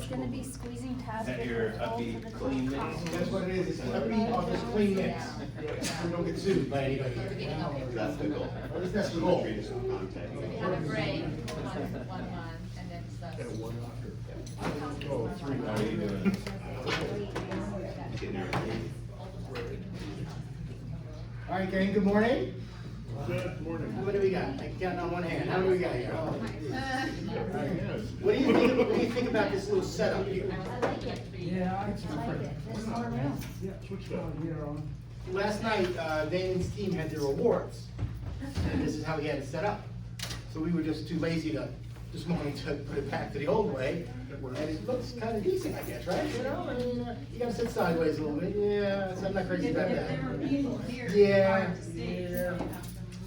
It's gonna be squeezing tabs. Is that your upbeat clean mix? That's what it is, it's upbeat office clean mix. We don't get sued by anybody. That's the goal. At least that's the goal. We had a break for 1 month, and then stuff. How are you doing? All right, gang, good morning. Good morning. What do we got? I can count on one hand. How do we got here? What do you think about this little setup here? I like it. Yeah, I like it. There's more room. Yeah, switch on here on. Last night, Damon's team had their awards, and this is how he had it set up. So we were just too lazy this morning to put it back to the old way, and it looks kind of decent, I guess, right? You know, I mean, you gotta sit sideways a little bit. Yeah, so I'm not crazy about that. Yeah.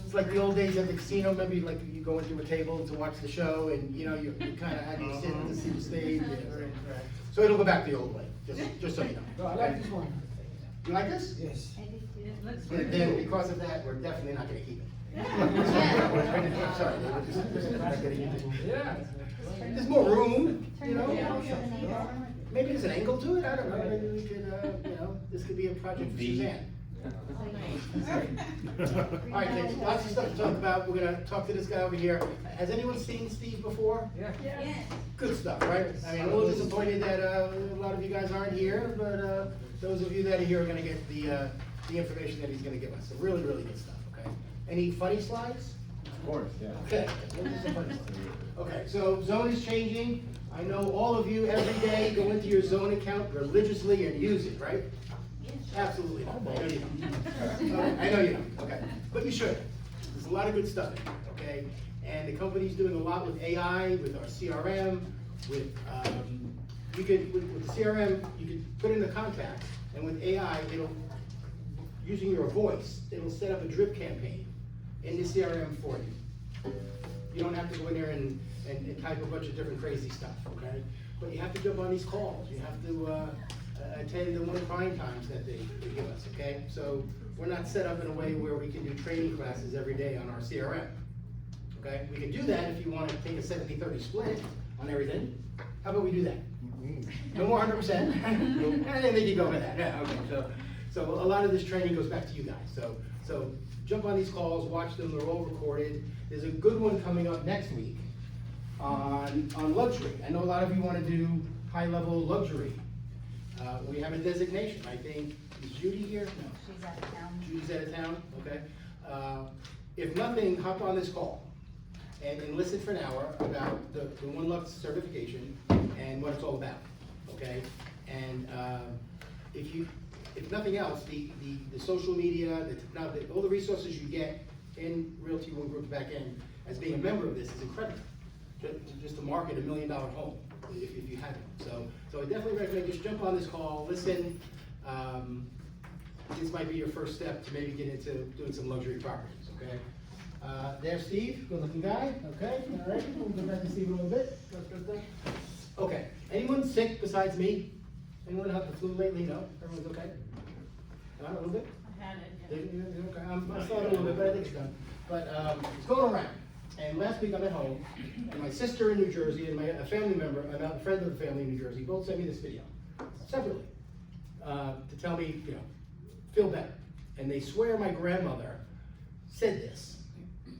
It's like the old days at the casino. Maybe like you go into a table to watch the show, and you know you kind of had to sit to see the stage. Yeah, right. So it'll go back the old way, just so you know. No, I like this one. You like this? Yes. But then because of that, we're definitely not gonna keep it. Sorry, we're not gonna keep it. Yeah. There's more room, you Turn it know? down for the neighbor. Maybe there's an angle to it, I don't know, maybe we could, you know, this could be a project for Suzanne. All right, kids, lots of stuff to talk about, we're gonna talk to this guy over here. Has anyone seen Steve before? Yeah. Good stuff, right? I mean, I'm a little disappointed that, a lot of you guys aren't here, but, those of you that are here are gonna get the information that he's gonna give us, so really, really good stuff, okay? Any funny slides? Of course, yeah. Okay, we'll do some funny slides. Okay, so zone is changing. I know all of you every day go into your zone account religiously and use it, right? Absolutely not. I know you don't. I know you don't, okay. But you should. There's a lot of good stuff in here, okay? And the company's doing a lot with AI, with our CRM, with, with the CRM, you could put in the contact, and with AI, using your voice, it'll set up a drip campaign in the CRM for you. You don't have to go in there and type a bunch of different crazy stuff, okay? But you have to jump on these calls. You have to attend the one prime times that they give us, okay? So we're not set up in a way where we can do training classes every day on our CRM, okay? We can do that if you want to take a 70-30 split on everything. How about we do that? No more 100%. And then they can go with that. Yeah, okay. So a lot of this training goes back to you guys. So jump on these calls, watch them. They're all recorded. There's a good one coming up next week on luxury. I know a lot of you want to do high-level luxury. We have a designation. I think, is Judy here? No. She's out of town. Judy's out of town, okay. If nothing, hop on this call and listen for an hour about the One Lux certification and what it's all about, okay? And if nothing else, the social media, all the resources you get in Realty One Group back end as being a member of this is incredible. Just to market $1 million home, if you haven't. So I definitely recommend just jump on this call, listen. This might be your first step to maybe get into doing some luxury properties, okay? There's Steve, good looking guy, okay, all right, we'll go back to Steve a little bit. Okay, anyone sick besides me? Anyone have the flu lately? No? Everyone's okay? Not a little bit? I had it. Okay, I'm still a little bit, but I think it's done. But it's going around. And last week I'm at home, and my sister in New Jersey and a family member, a friend of the family in New Jersey, both sent me this video, separately, to tell me, you know, feel better. And they swear my grandmother said this.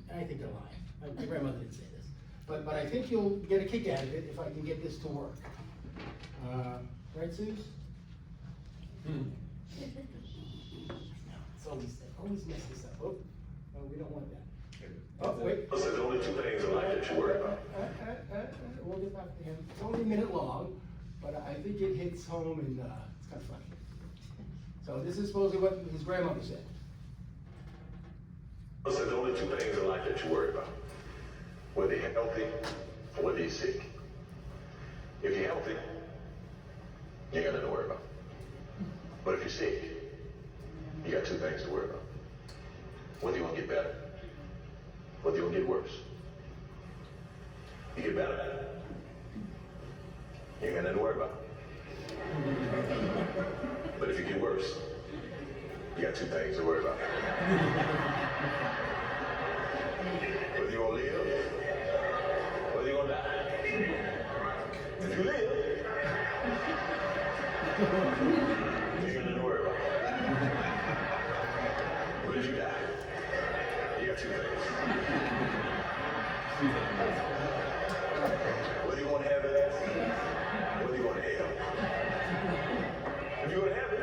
And I think they're lying. My grandmother didn't say this. But I think you'll get a kick out of it if I can get this to work. Right, Suze? It's always mess this up. Oh, no, we don't want that. Oh, wait. There's only 2 things in life that you worry about. We'll get back to him. It's only a minute long, but I think it hits home and it's kind of funny. So this is supposedly what his grandmother said. There's only 2 things in life that you worry about. Whether you're healthy or whether you're sick. If you're healthy, you ain't got nothing to worry about. But if you're sick, you got 2 things to worry about. Whether you want to get better, whether you want to get worse. You get better, you ain't got nothing to worry about. But if you get worse, you got 2 things to worry about. Whether you want to live, whether you want to die. If you live, Ain't got nothing to worry about. What did you got? You got two things. Whether you want to have it, whether you want to hell. If you want to have it,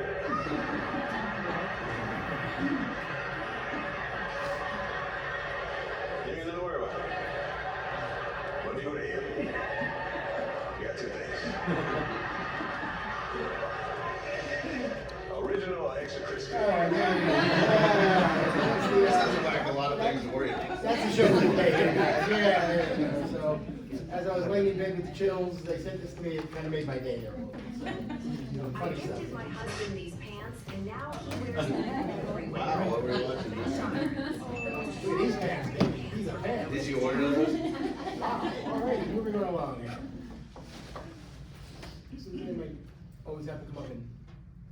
you ain't got nothing to worry about. Whether you want to hell, you got two things. Original or extra crispy? Oh, there you go. Sounds like a lot of things to worry about. That's the show for today, guys. Yeah, there you go. So, as I was laying in bed with the chills, they sent this to me, it kind of made my day there. So, I funny stuff. gifted my husband these pants, and now he wears them everywhere. Wow, what were you watching this? Look at these pants, baby. These are pants. Did you order those? Wow. All right, moving right along here. So they might always have to come up and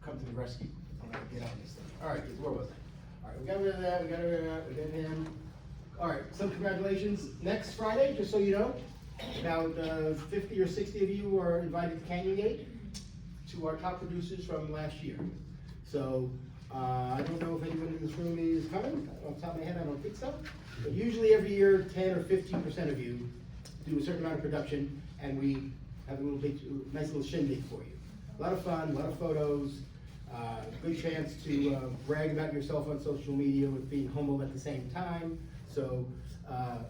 come to the rescue when I get on this thing. All right, where was I? All right, we got rid of that, we got rid of that, we got him. All right, so congratulations. Next Friday, just so you know, about 50 or 60 of you are invited to Canyon Gate, to our top producers from last year. So, I don't know if anyone in this room is coming. Off the top of my head, I don't think so. But usually every year, 10 or 15% of you do a certain amount of production, and we have a little nice little shindig for you. A lot of fun, a lot of photos, good chance to brag about yourself on social media with being humble at the same time. So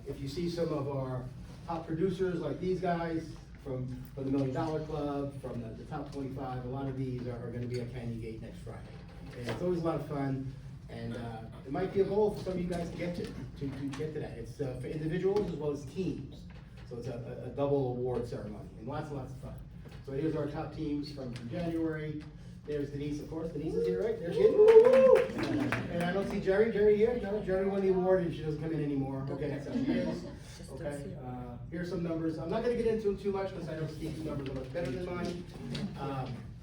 if you see some of our top producers like these guys from the $1 Million Club, from the top 25, a lot of these are going to be at Canyon Gate next Friday. And it's always a lot of fun, and it might be a goal for some of you guys to get to that. It's for individuals as well as teams. So it's a double award ceremony, and lots and lots of fun. So here's our top teams from January. There's Denise, of course. Denise is here, right? There she is. And I don't see Jerry. Jerry here? No, Jerry won the award and she doesn't come in anymore. Okay, next time she is. Okay, here's some numbers. I'm not gonna get into them too much because I know Steve's numbers are much better than mine.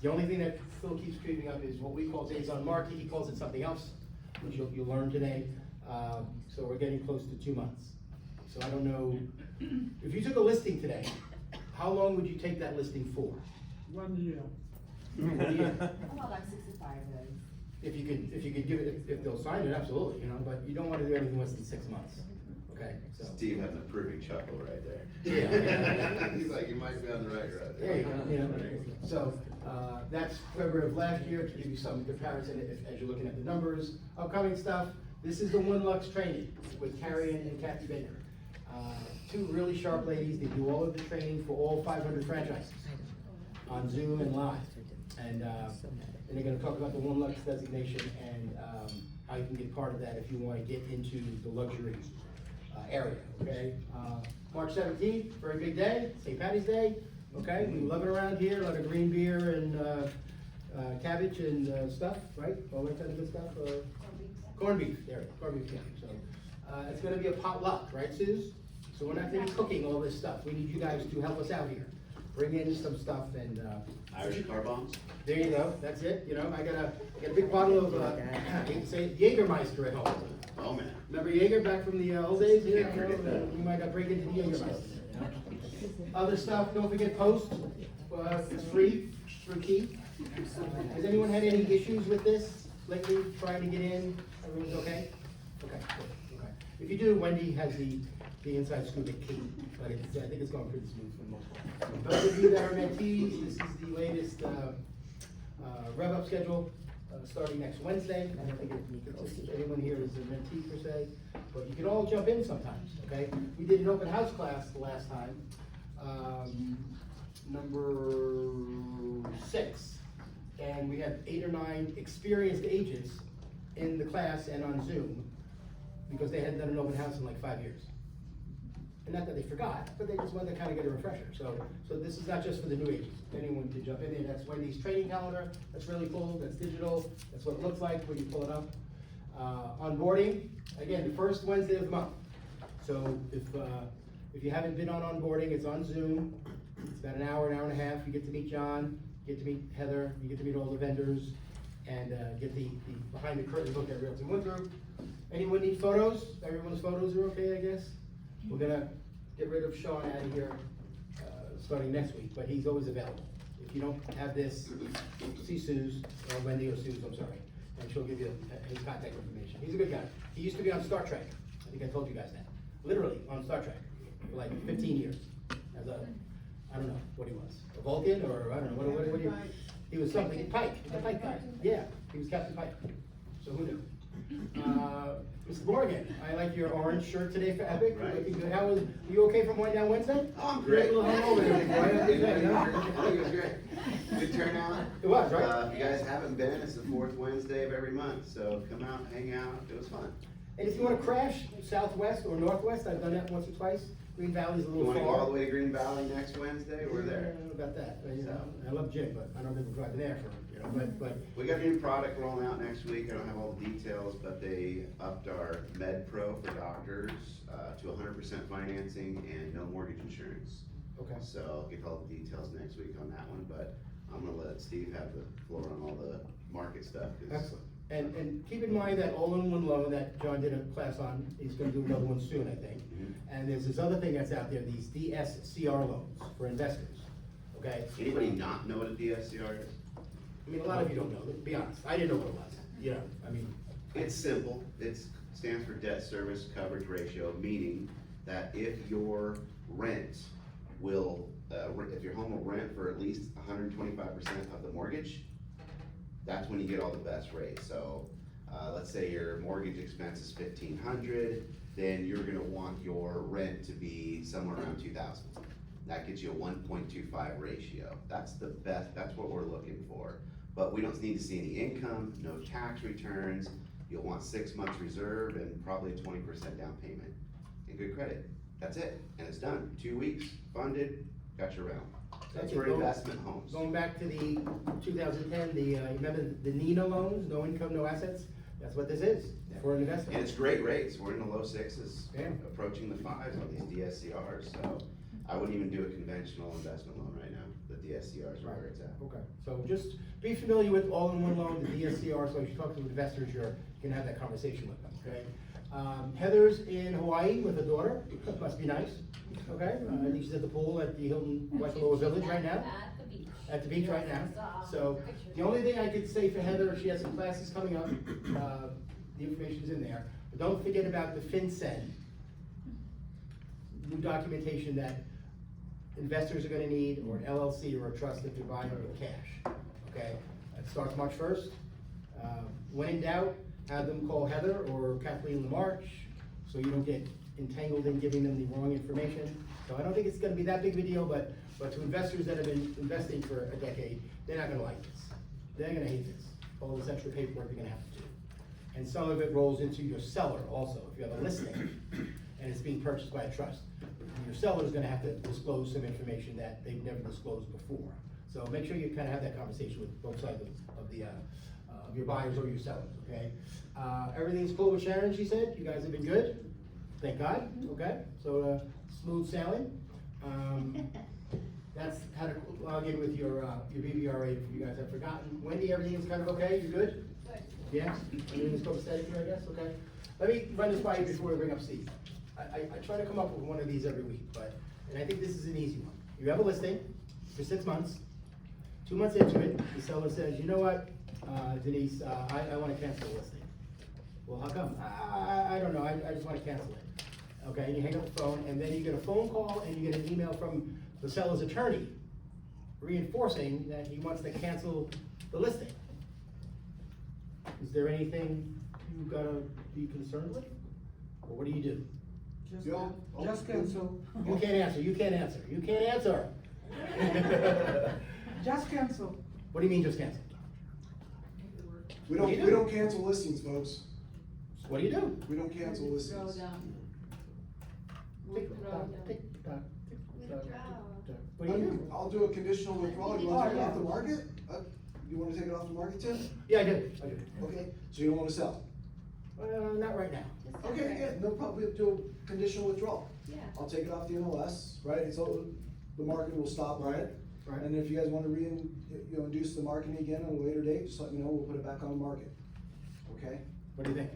The only thing that still keeps creeping up is what we call days on market. He calls it something else, which you'll learn today. So we're getting close to 2 months. So I don't know, if you took a listing today, how long would you take that listing for? 1 year. 1 year. About like 65 days. If you could give it, if they'll sign it, absolutely, you know, but you don't want to do anything less than 6 months, okay? So. Steve has an approving chuckle right there. Yeah. He's like, you might be on the right road. There you go, you know, so, that's February of last year, to give you some comparison as you're looking at the numbers. Upcoming stuff, this is the One Lux training with Carrie and Kathy Baker. Two really sharp ladies, they do all of the training for all 500 franchises on Zoom and live. And they're gonna talk about the One Lux designation and how you can get part of that if you wanna get into the luxury area, okay? March 17th, very big day, St. Patty's Day, okay? We love it around here, a lot of green beer and cabbage and stuff, right? All that kind of good stuff. Corned beef, there, corned beef cabbage. So it's gonna be a potluck, right, Suze? So we're not gonna be cooking all this stuff. We need you guys to help us out here. Bring in some stuff and Irish car bombs? there you go, that's it, you know, I got a big bottle of, I hate to say it, Jägermeister at home. Oh, man. Remember Jaeger back from the old days? Can't You know, forget that. you might have break into the Jägermeister. You know? Other stuff, don't forget Post, it's free through Key. Has anyone had any issues with this lately, trying to get in? Everyone's okay? Okay, good, okay. If you do, Wendy has the inside scoop at Key, but I think it's going pretty smooth for the most part. Those of you that are mentees, this is the latest rev-up schedule, starting next Wednesday. I don't think anyone here is a mentee per se, but you can all jump in sometimes, okay? We did an open house class the last time, number 6, and we had 8 or 9 experienced agents in the class and on Zoom, because they hadn't done an open house in like 5 years. And not that they forgot, but they just wanted to kind of get a refresher. So this is not just for the new agents. Anyone can jump in there. That's Wendy's training calendar. That's really cool. That's digital. That's what it looks like when you pull it up. Onboarding, again, the first Wednesday of the month. So if you haven't been on onboarding, it's on Zoom. It's about an hour and a half. You get to meet John, you get to meet Heather, you get to meet all the vendors, and get the behind the curtain look at Realty One Group. Anyone need photos? Everyone's photos are okay, I guess? We're gonna get rid of Sean out of here, starting next week, but he's always available if you don't have this, see Suze, or Wendy or Suze, I'm sorry, and she'll give you his contact information. He's a good guy. He used to be on Star Trek. I think I told you guys that. Literally on Star Trek for like 15 years. As a, I don't know what he was, a Vulcan or I don't know, what he was something, Pike, he's a Pike guy. Yeah, he was Captain Pike. So who knew? Mr. Morgan, I like your orange shirt today for Epic. Right. Looking good. How was, were you okay from Down Wednesday? Oh, I'm You great. were a little hungover there, boy. I That's good, huh? think it was great. Good turnout. It was, right? If you guys haven't been, it's the fourth Wednesday of every month, so come out, hang out, it was fun. And if you wanna crash southwest or northwest, I've done that once or twice. Green Valley's a You little wanna far. go all the way to Green Valley next Wednesday, we're there. I don't know about that, you know, I love Jim, but I don't think we're driving there for, you know, but, We got a new product rolling out next week, I don't have all the details, but they upped our Med Pro for doctors, to 100% financing and no mortgage insurance. okay. So I'll get all the details next week on that one, but I'm gonna let Steve have the floor on all the market stuff, 'cause Excellent. And keep in mind that all-in-one loan that John did a class on, he's gonna do another one soon, I think. Mhm. And there's this other thing that's out there, these DSCR loans for investors, okay? Anybody not know what a DSCR is? I mean, a lot of you don't know, to be honest, I didn't know what it was, you know, I mean, It's simple, it stands for debt service coverage ratio, meaning that if your rent will, if your home will rent for at least 125% of the mortgage, that's when you get all the best rates. So, let's say your mortgage expense is 1,500, then you're gonna want your rent to be somewhere around 2,000. That gets you a 1.25 ratio. That's the best, that's what we're looking for. But we don't need to see any income, no tax returns. You'll want 6 months reserve and probably a 20% down payment and good credit. That's it, and it's done. 2 weeks, funded, got your rental. That's for investment homes. going back to the 2010, remember the NINA loans, no income, no assets? That's what this is, for an investment. And it's great rates, we're in the low sixes, Yeah. approaching the fives on these DSCRs, so I wouldn't even do a conventional investment loan right now. The DSCRs are where it's at. Okay, so just be familiar with all-in-one loan, the DSCR, so if you talk to investors, you can have that conversation with them, okay? Heather's in Hawaii with her daughter, must be nice, okay? I think she's at the pool at the Hilton Waikoloa Village right now. At the beach. At the beach right now. So, the only thing I could say for Heather, she has some classes coming up, the information's in there. But don't forget about the FinCEN, new documentation that investors are gonna need, or an LLC or a trust if you're buying with cash, okay? It starts March 1st. When in doubt, have them call Heather or Kathleen Lamarche, so you don't get entangled in giving them the wrong information. So I don't think it's gonna be that big of a deal, but to investors that have been investing for a decade, they're not gonna like this. They're gonna hate this, all this extra paperwork they're gonna have to do. And some of it rolls into your seller also, if you have a listing and it's being purchased by a trust. Your seller's gonna have to disclose some information that they've never disclosed before. So make sure you kinda have that conversation with both sides of your buyers or your sellers, okay? Everything's cool with Sharon, she said, you guys have been good, thank God, okay? So, smooth sailing. That's how to log in with your BBRA if you guys have forgotten. Wendy, everything is kind of okay, you good? Good. Yeah, everything's copacetic here, I guess, okay? Let me run this by you before we bring up Steve. I try to come up with one of these every week, and I think this is an easy one. You have a listing for 6 months. 2 months into it, the seller says, you know what, Denise, I wanna cancel the listing. Well, how come? I don't know, I just wanna cancel it. Okay, and you hang up the phone, and then you get a phone call, and you get an email from the seller's attorney reinforcing that he wants to cancel the listing. Is there anything you gotta be concerned with? Or what do you do? Just cancel. You can't answer, you can't answer, you can't answer. Just cancel. What do you mean just cancel? We What do you do? don't cancel listings, folks. What do you do? We don't cancel listings. Tick tock, tick tock, tick tock, tick tock. What do you do? I'll do a conditional withdrawal. You wanna take it off the market? You wanna take it off the market, Tim? Yeah, I do. Okay, so you don't wanna sell? Not right now. Okay, yeah, no problem, we'll do a conditional withdrawal. Yeah. I'll take it off the MLS, right, it's all, the market will stop by it. Right. And if you guys wanna induce the marketing again at a later date, just let me know, we'll put it back on the market. Okay? What do you think?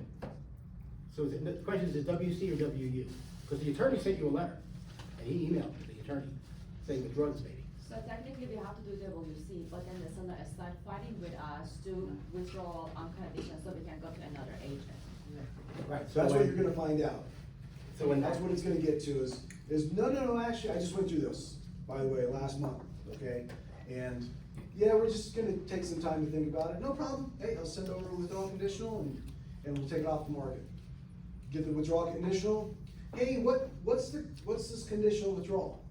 So the question is WC or WU? Because the attorney sent you a letter, and he emailed the attorney saying withdraw this baby. So technically, we have to do WC, but then the seller start fighting with us to withdraw on condition, so we can go to another agent. Right, So that's what you're gonna find out. So when That's what it's gonna get to is, no, actually, I just went through this, by the way, last month, okay? And, yeah, we're just gonna take some time to think about it, no problem, hey, I'll send over a withdrawal conditional and we'll take it off the market. Get the withdrawal conditional, hey, what's this conditional withdrawal?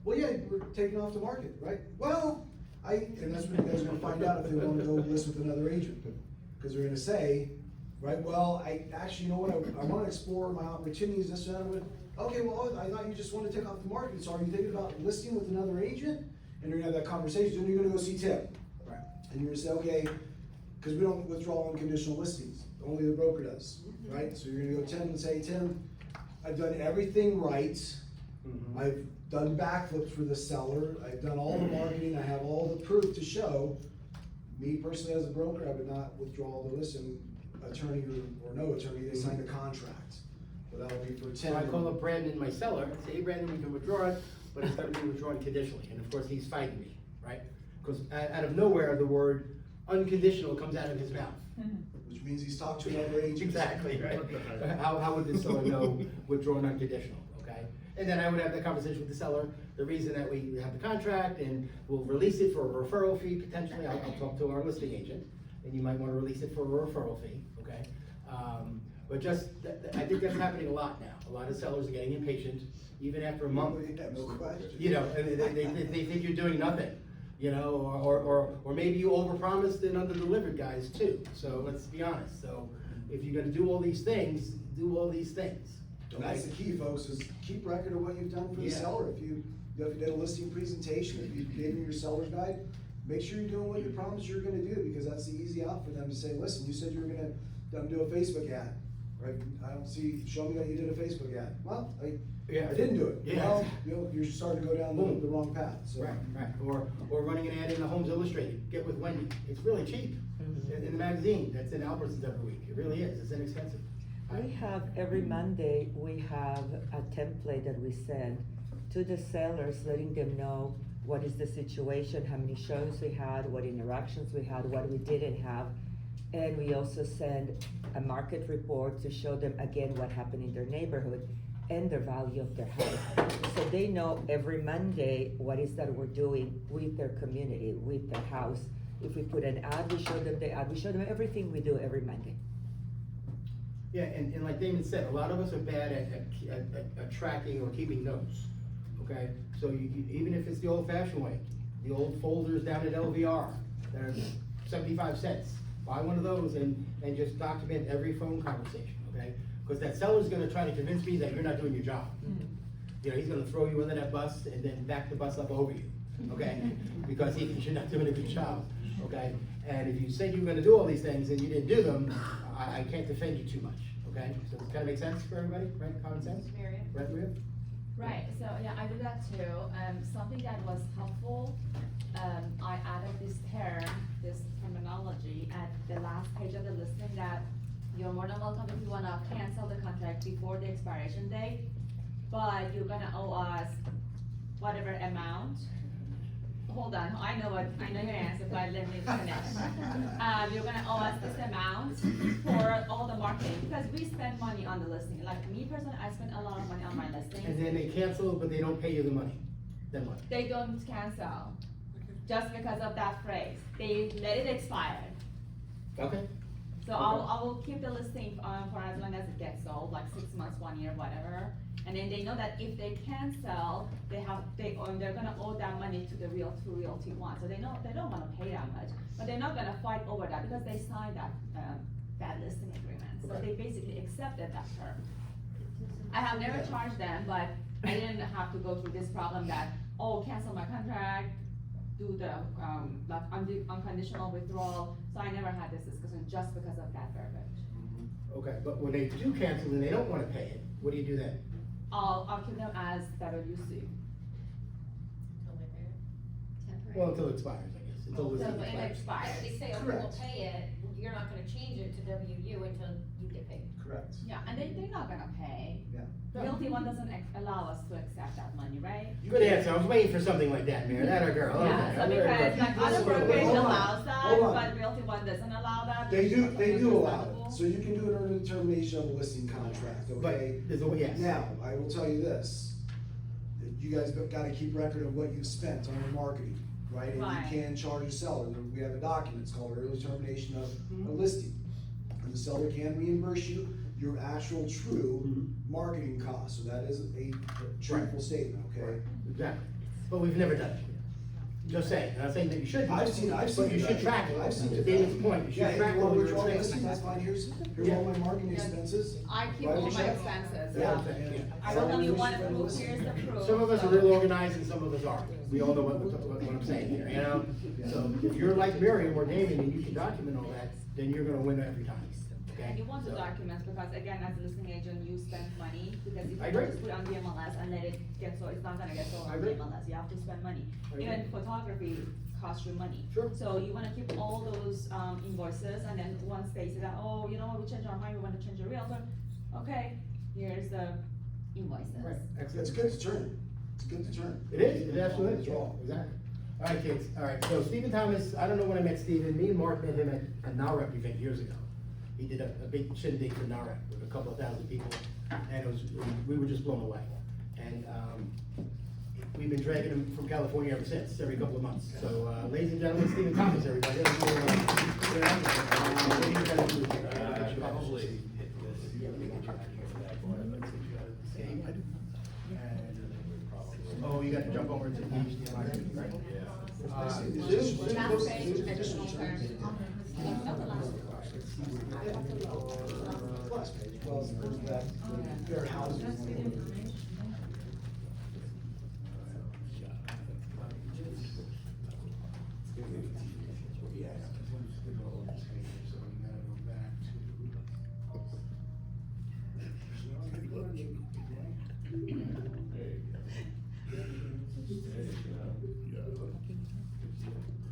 Well, yeah, we're taking it off the market, right? Well, and that's what you guys are gonna find out if they wanna go list with another agent. Cause they're gonna say, right, well, I actually, you know what, I wanna explore my opportunities, this and that, okay, well, I thought you just wanted to take off the market, so are you thinking about listing with another agent? And you're gonna have that conversation, then you're gonna go see Tim. Right. And you're gonna say, okay, cause we don't withdraw unconditional listings, only the broker does, right? So you're gonna go to Tim and say, Tim, I've done everything right, I've done backflips for the seller, I've done all the marketing, I have all the proof to show. Me personally as a broker, I would not withdraw the listing, attorney or no attorney, they signed a contract. But that'll be for Tim. So I call up Brandon, my seller, and say, hey, Brandon, we can withdraw it, but it's gonna be withdrawn conditionally, and of course, he's fighting me, right? Because out of nowhere, the word unconditional comes out of his mouth. Which means he's talked to another agent. Exactly, right? How would the seller know withdrawn unconditional, okay? And then I would have that conversation with the seller, the reason that we have the contract, and we'll release it for a referral fee, potentially, I'll talk to our listing agent, and you might wanna release it for a referral fee, okay? But just, I think that's happening a lot now, a lot of sellers are getting impatient, even after a month. Yeah, no question. You know, and they think you're doing nothing, you know, or maybe you overpromised and underdelivered, guys, too. So let's be honest, so if you're gonna do all these things, do all these things. And that's the key, folks, is keep record of what you've done for the Yeah. seller. If you did a listing presentation, if you gave them your seller's guide, make sure you're doing what you promised you're gonna do, because that's the easy out for them to say, listen, you said you were gonna do a Facebook ad, right? I don't see, show me that you did a Facebook ad. Well, I didn't do it. Yeah. Well, you're starting to go down Boom. the wrong path, so. Right, or running an ad in the Homes Illustrated, get with Wendy, it's really cheap. In the magazine, that's in Albertsons every week, it really is, it's inexpensive. We have, every Monday, we have a template that we send to the sellers, letting them know what is the situation, how many shows we had, what interactions we had, what we didn't have. And we also send a market report to show them again what happened in their neighborhood and the value of their house. So they know every Monday what is that we're doing with their community, with their house. If we put an ad, we show them the ad, we show them everything we do every Monday. Yeah, and like Damon said, a lot of us are bad at tracking or keeping notes, okay? So even if it's the old fashioned way, the old folders down at LVR, that are 75 cents, buy one of those and just document every phone conversation, okay? Because that seller's gonna try to convince me that you're not doing your job. You know, he's gonna throw you under that bus and then back the bus up over you, okay? Because he thinks you're not doing a good job, okay? And if you said you were gonna do all these things and you didn't do them, I can't defend you too much, okay? So does it kinda make sense for everybody, right? Common sense? Miriam? Right, Maria? Right, so yeah, I do that too. Something that was helpful, I added this terminology at the last page of the listing, that you're more than welcome if you wanna cancel the contract before the expiration date, but you're gonna owe us whatever amount. Hold on, I know your answer, but let me finish. You're gonna owe us this amount for all the marketing, because we spend money on the listing. Like me personally, I spend a lot of money on my listings. And then they cancel, but they don't pay you the money, then what? They don't cancel, just because of that phrase. They let it expire. Okay. So I will keep the listing for as long as it gets sold, like 6 months, 1 year, whatever. And then they know that if they cancel, they're gonna owe that money to the Realty One. So they know they don't wanna pay that much, but they're not gonna fight over that because they signed that listing agreement. So they basically accepted that term. I have never charged them, but I didn't have to go through this problem that, oh, cancel my contract, do the unconditional withdrawal. So I never had this discussion just because of that verbiage. Okay, but when they do cancel and they don't wanna pay it, what do you do then? I'll keep them as WC. Well, until it expires, I guess. until the So thing when it expires. expires, they say, okay, we'll Correct. pay it, you're not gonna change it to WU until you get paid. Correct. Yeah, and they're not gonna pay. Yeah. Realty One doesn't allow us to accept that money, right? Good answer, I was waiting for something like that, Mayor, that or girl, okay. Yeah, so I'm very because good. like other Hold on, brokerage hold on, allows that, hold on. but Realty One doesn't allow that. They do It's allow understandable. it, so you can do an early termination of a listing contract, But, okay? there's a, yes. Now, I will tell you this, that you guys gotta keep record of what you've spent on your marketing, right? And Right. you can charge a seller, we have a document, it's called early termination of a listing. And the seller can reimburse you your actual true marketing costs, so that is a truthful statement, okay? Exactly, but we've never done it. Just saying, and I'm saying that you should. I've seen But it you should done. track it, I've seen to it David's done. point, you should Yeah, if track you all want to your withdraw the expenses. listing, that's fine, here's all my marketing expenses. I keep Write all a my check. expenses, Yeah. yeah. I don't know you want to prove, here's the proof. Some of us are real organized and some of us aren't. We all know what I'm saying here, you know? So if you're like Miriam or David and you can document all that, then you're gonna win every time. Okay? And you want the So- documents, because again, as a listing agent, you spend money, because if I you agree. just put it on the MLS and let it get so, it's not gonna get sold I on the agree. MLS, you have to spend money. I Even agree. photography costs you money. Sure. So you wanna keep all those, invoices, and then once they say that, oh, you know what, we changed our mind, we wanna change the realtor, okay, here's the invoices. Right, It's excellent. a good deterrent, it's a good deterrent. It is, it absolutely is, Withdraw. exactly. All right, kids, all right, so Stephen Thomas, I don't know when I met Stephen, me and Mark met him at a NAREP event years ago. He did a big shindig for NAREP with a couple of thousand people, and it was, we were just blown away. And, we've been dragging him from California ever since, every couple of months. So, ladies and gentlemen, Stephen Thomas, everybody. Oh, you got to jump over to the HDMI, right? Last page, additional terms. Not the last. Last page, well, there's that, fair housing.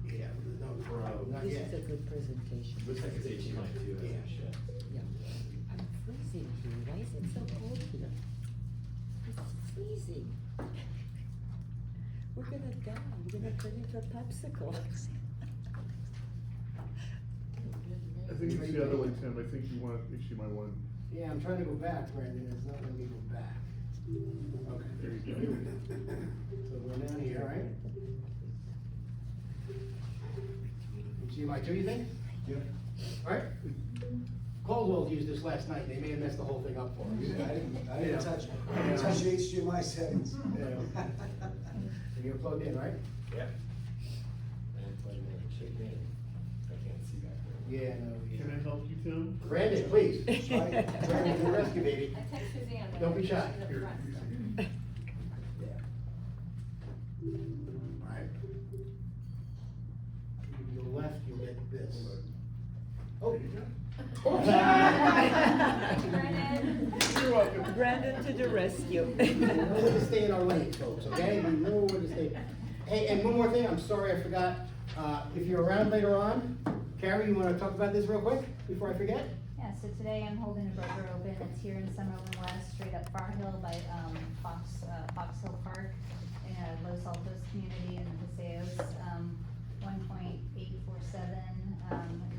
Yeah, no, not This yet. is a good presentation. Looks like it's HDMI too, Yeah. Yeah. I'm freezing here, why is it so cold here? It's freezing. We're gonna die, we're gonna turn into a popsicle. I think it's the other way, Tim, I think you want HDMI one. Yeah, I'm trying to go back, Brandon, it's not letting me go back. Okay. There you go. So we're down here, right? HDMI 2, you think? Yep. Alright. Caldwell used this last night, they may have messed the whole thing up for us. I didn't Yeah. touch, I didn't touch the HDMI settings. Yeah. So you're plugged in, right? Yeah. And plug in, check in. I can't see back there. Yeah, no, Can I help you, Tim? Brandon, please. Right. Brandon, to the rescue, baby. I text Suzanne. Don't be shy. She's up Here, front, you so. see. Alright. You go left, you'll get this. Oh. Brandon. You're welcome. Brandon to the rescue. We know where to stay in our lane, folks, okay? We know where to stay. Hey, and one more thing, I'm sorry I forgot, if you're around later on, Carrie, you wanna talk about this real quick, before I forget? Yeah, so today I'm holding a broker open, it's here in Summerlin West, straight up Far Hill by, Fox Hill Park, in a Los Altos community in the Paseos. 1.847,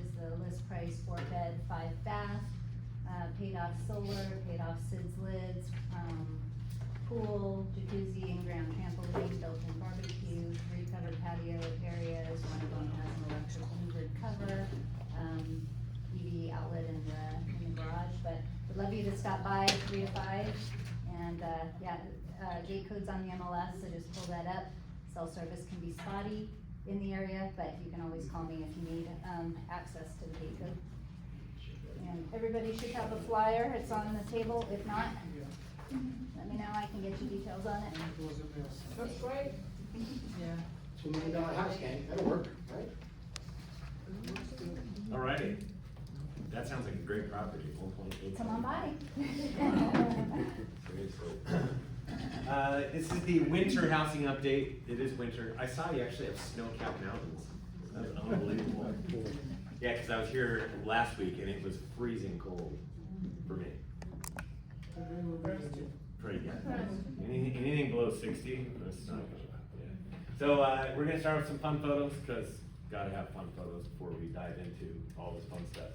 is the list price, 4-bed, 5-bath, paid off solar, paid off SIDS lids, pool, jacuzzi, in-ground trampoline, built-in barbecue, 3 covered patio areas, one of them has an electrical metered cover, EV outlet in the garage, but would love you to stop by 3 to 5, and, gate code's on the MLS, so just pull that up. Cell service can be spotty in the area, but you can always call me if you need, access to the gate code. And everybody should have a flyer, it's on the table, if not, let me know, I can get you details on it. That's right. $2 million house, gang, that'll work, right? Alrighty. That sounds like a great property, 1.8. Come on by. This is the winter housing update. It is winter. I saw you actually have snow-capped mountains. Yeah, cause I was here last week and it was freezing cold for me. Pretty good. Anything below 60, that's not good. Yeah. So, we're gonna start with some fun photos, cause gotta have fun photos before we dive into all this fun stuff.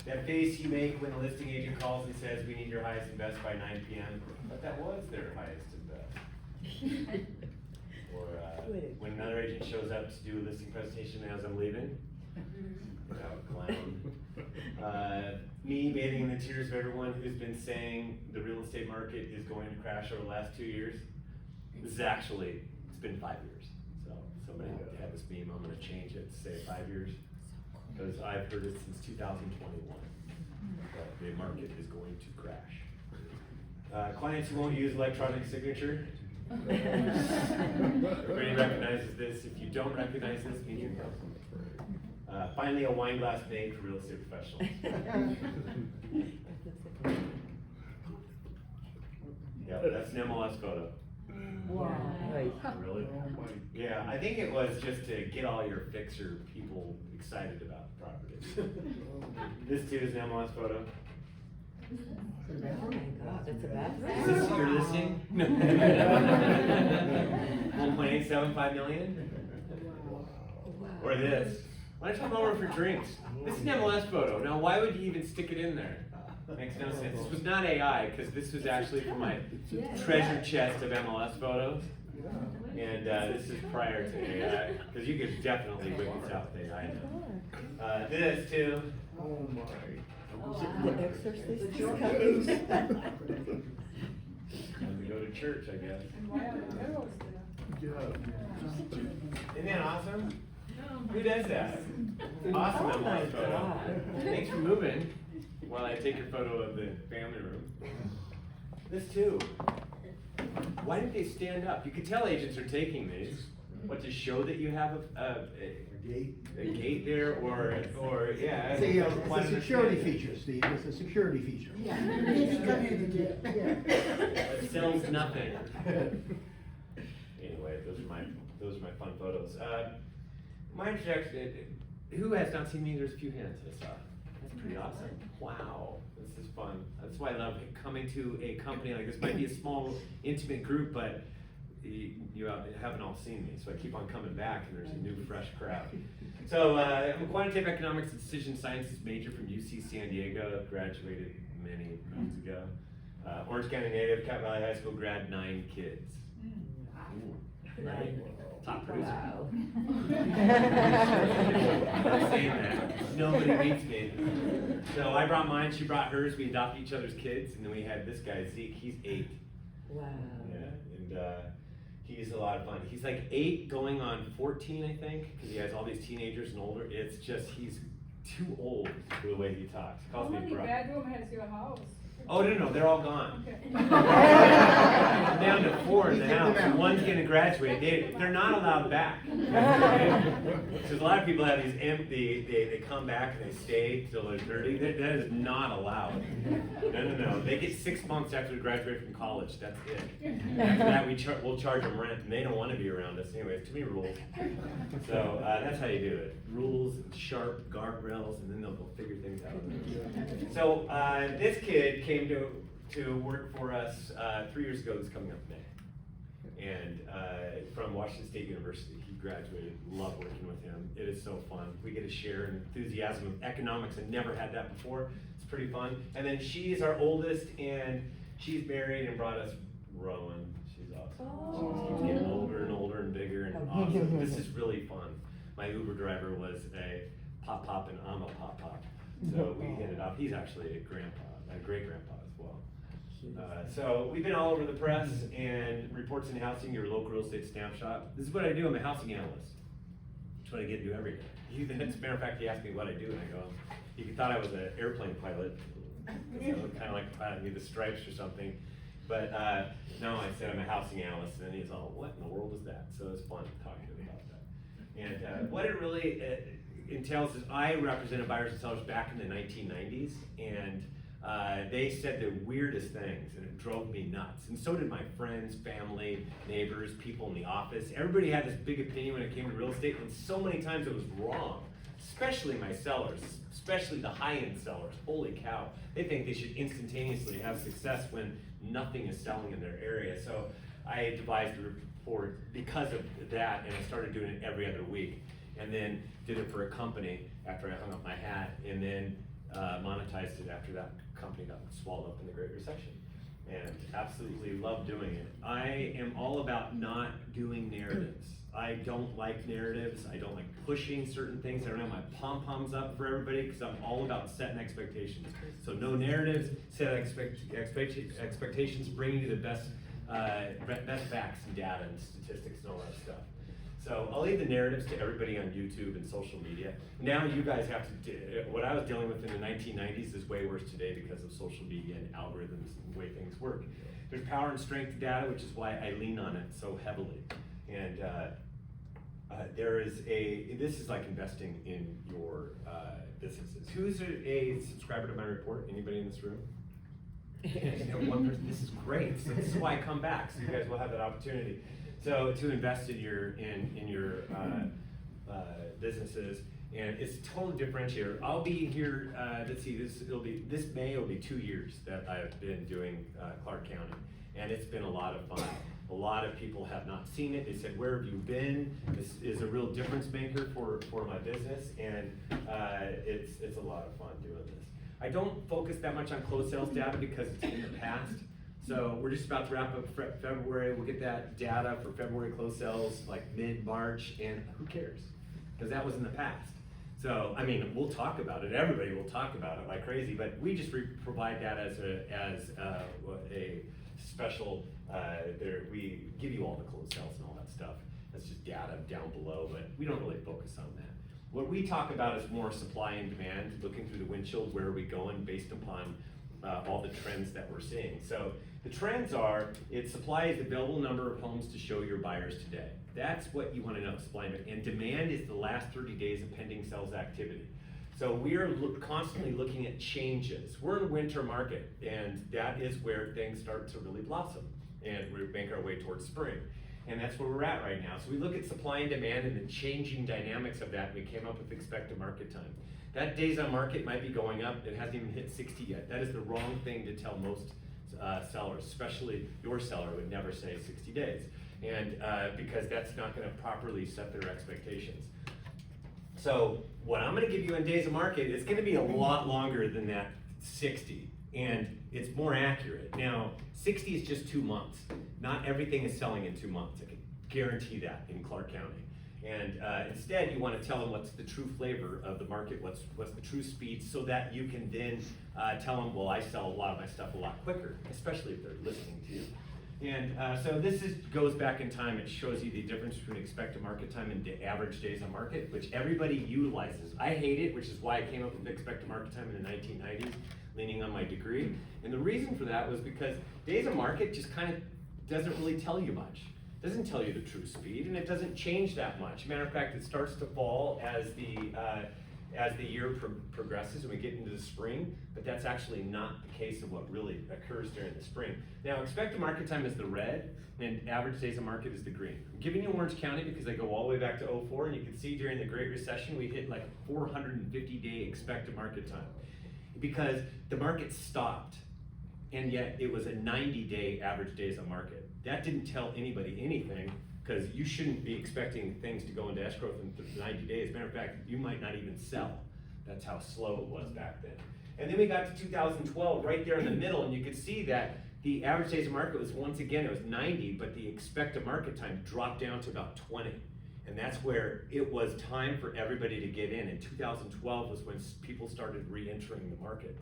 That face you make when a listing agent calls and says, we need your highest and best by 9 p.m., but that was their highest and best. Or when another agent shows up to do a listing presentation as I'm leaving, clown. Me bathing in the tears of everyone who's been saying the real estate market is going to crash over the last 2 years. This is actually, it's been 5 years. So somebody had this meme, I'm gonna change it to say 5 years. Because I've heard it since 2021, that the market is going to crash. Clients who won't use electronic signature. Everybody recognizes this. If you don't recognize this, means you know. Finally, a wine glass made for real estate professionals. Yeah, that's an MLS photo. Wow. Really? Yeah, I think it was just to get all your fixer people excited about the property. This too is an MLS photo. Oh my God, that's a bathroom. Is this your listing? 1.875 million? Or this. Why don't you come over for drinks? This is an MLS photo. Now, why would you even stick it in there? Makes no sense. This was not AI, because this was actually from my treasure chest of MLS photos. And this is prior to AI, because you could definitely whip this out with AI now. This too. Oh my. The Exorcist is coming. Time to go to church, I guess. Yeah. Isn't that awesome? Who does that? Awesome Oh my MLS photo. God. Thanks for moving while I take your photo of the family room. This too. Why didn't they stand up? You could tell agents are taking these. What, to show that you have a gate there, or yeah. It's a security feature, Steve, it's a security feature. It sells nothing. Anyway, those are my fun photos. My introduction, who has not seen me? There's a few hands I saw. That's pretty awesome. Wow, this is fun. That's why I love coming to a company like this. Might be a small, intimate group, but you haven't all seen me, so I keep on coming back, and there's a new, fresh crowd. So I'm a quantitative economics and decision sciences major from UC San Diego. Graduated many moons ago. Orange County native, Cat Valley High School grad, 9 kids. Ooh, right? Top producer. Wow. I'm saying that. Nobody beats me. So I brought mine, she brought hers. We adopted each other's kids, and then we had this guy, Zeke. He's 8. Wow. Yeah, and he's a lot of fun. He's like 8 going on 14, I think, because he has all these teenagers and older. It's just, he's too old for the way he talks. He calls me bro. bedroom has your house? Oh, no, they're all gone. I'm down to 4 in the house. One's gonna graduate. They're not allowed back. Because a lot of people have these empty, they come back and they stay till they're 30. That is not allowed. No. They get 6 months after they graduate from college. That's it. After that, we'll charge them rent, and they don't want to be around us anyway. Too many rules. So that's how you do it. Rules, sharp guardrails, and then they'll figure things out. So this kid came to work for us 3 years ago. This coming up May, and from Washington State University. He graduated. Love working with him. It is so fun. We get to share an enthusiasm of economics. I never had that before. It's pretty fun. And then she's our oldest, and she's married and brought us Rowan. She's awesome. She keeps getting older and older and bigger and awesome. This is really fun. My Uber driver was a pop and I'm a pop. So we hit it off. He's actually a grandpa, a great grandpa as well. So we've been all over the press and reports in housing, your local real estate snapshot. This is what I do. I'm a housing analyst. That's what I get to do every day. As a matter of fact, he asked me what I do, and I go, he thought I was an airplane pilot. So kind of like piloting me the stripes or something. But no, I said I'm a housing analyst, and then he's all, what in the world is that? So it's fun talking to him about that. And what it really entails is I represented buyers and sellers back in the 1990s, and they said the weirdest things, and it drove me nuts. And so did my friends, family, neighbors, people in the office. Everybody had this big opinion when it came to real estate, and so many times it was wrong, especially my sellers, especially the high-end sellers. Holy cow, they think they should instantaneously have success when nothing is selling in their area. So I devised a report because of that, and I started doing it every other week. And then did it for a company after I hung up my hat, and then monetized it after that company got swallowed up in the Great Recession. And absolutely love doing it. I am all about not doing narratives. I don't like narratives. I don't like pushing certain things. I don't have my pom-poms up for everybody because I'm all about setting expectations. So no narratives, set expectations, bringing you the best facts and data and statistics and all that stuff. So I'll leave the narratives to everybody on YouTube and social media. Now you guys have to do, what I was dealing with in the 1990s is way worse today because of social media and algorithms and the way things work. There's power and strength to data, which is why I lean on it so heavily. And this is like investing in your businesses. Who's a subscriber to my report? Anybody in this room? One person. This is great. So this is why I come back, so you guys will have that opportunity. So to invest in your businesses, and it's a total differentiator. I'll be here. Let's see, this May will be 2 years that I've been doing Clark County, and it's been a lot of fun. A lot of people have not seen it. They said, "Where have you been?" This is a real difference maker for my business, and it's a lot of fun doing this. I don't focus that much on closed sales data because it's in the past. So we're just about to wrap up February. We'll get that data for February closed sales like mid-March, and who cares? Because that was in the past. So, I mean, we'll talk about it. Everybody will talk about it like crazy, but we just provide that as a special, we give you all the closed sales and all that stuff. That's just data down below, but we don't really focus on that. What we talk about is more supply and demand, looking through the windshield, where are we going based upon all the trends that we're seeing. So the trends are, supply is the available number of homes to show your buyers today. That's what you want to know, supply and demand is the last 30 days of pending sales activity. So we are constantly looking at changes. We're in a winter market, and that is where things start to really blossom, and we make our way towards spring. And that's where we're at right now. So we look at supply and demand and the changing dynamics of that, and we came up with expected market time. That days on market might be going up. It hasn't even hit 60 yet. That is the wrong thing to tell most sellers, especially your seller would never say 60 days. And because that's not gonna properly set their expectations. So what I'm gonna give you in days of market is gonna be a lot longer than that 60, and it's more accurate. Now, 60 is just 2 months. Not everything is selling in 2 months. I can guarantee that in Clark County. And instead, you want to tell them what's the true flavor of the market, what's the true speed, so that you can then tell them, well, I sell a lot of my stuff a lot quicker, especially if they're listening to you. And so this goes back in time. It shows you the difference between expected market time and the average days on market, which everybody utilizes. I hate it, which is why I came up with expected market time in the 1990s, leaning on my degree. And the reason for that was because days on market just kind of doesn't really tell you much. It doesn't tell you the true speed, and it doesn't change that much. Matter of fact, it starts to fall as the year progresses and we get into the spring, but that's actually not the case of what really occurs during the spring. Now, expected market time is the red, and average days of market is the green. I'm giving you Orange County because I go all the way back to 04, and you can see during the Great Recession, we hit like 450-day expected market time because the market stopped, and yet it was a 90-day average days on market. That didn't tell anybody anything, because you shouldn't be expecting things to go into escrow in 90 days. Matter of fact, you might not even sell. That's how slow it was back then. And then we got to 2012, right there in the middle, and you could see that the average days of market was, once again, it was 90, but the expected market time dropped down to about 20. And that's where it was time for everybody to get in. And 2012 was when people started re-entering the market.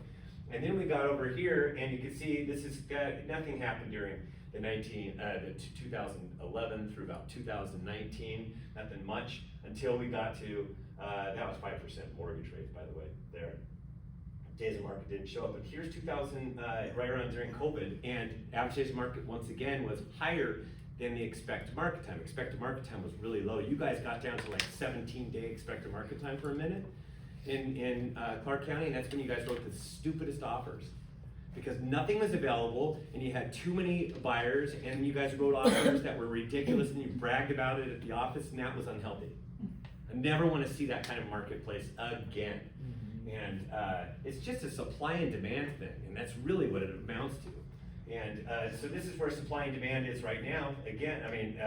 And then we got over here, and you can see nothing happened during the 2011 through about 2019, nothing much, until we got to, that was 5% mortgage rates, by the way, there. Days of market didn't show up, but here's 2000, right around during COVID, and average days of market, once again, was higher than the expected market time. Expected market time was really low. You guys got down to like 17-day expected market time for a minute in Clark County, and that's when you guys wrote the stupidest offers. because nothing was available and you had too many buyers and you guys wrote offers that were ridiculous and you bragged about it at the office, and that was unhealthy. I never want to see that kind of marketplace again. And it's just a supply and demand thing, and that's really what it amounts to. And so this is where supply and demand is right now. Again, I mean,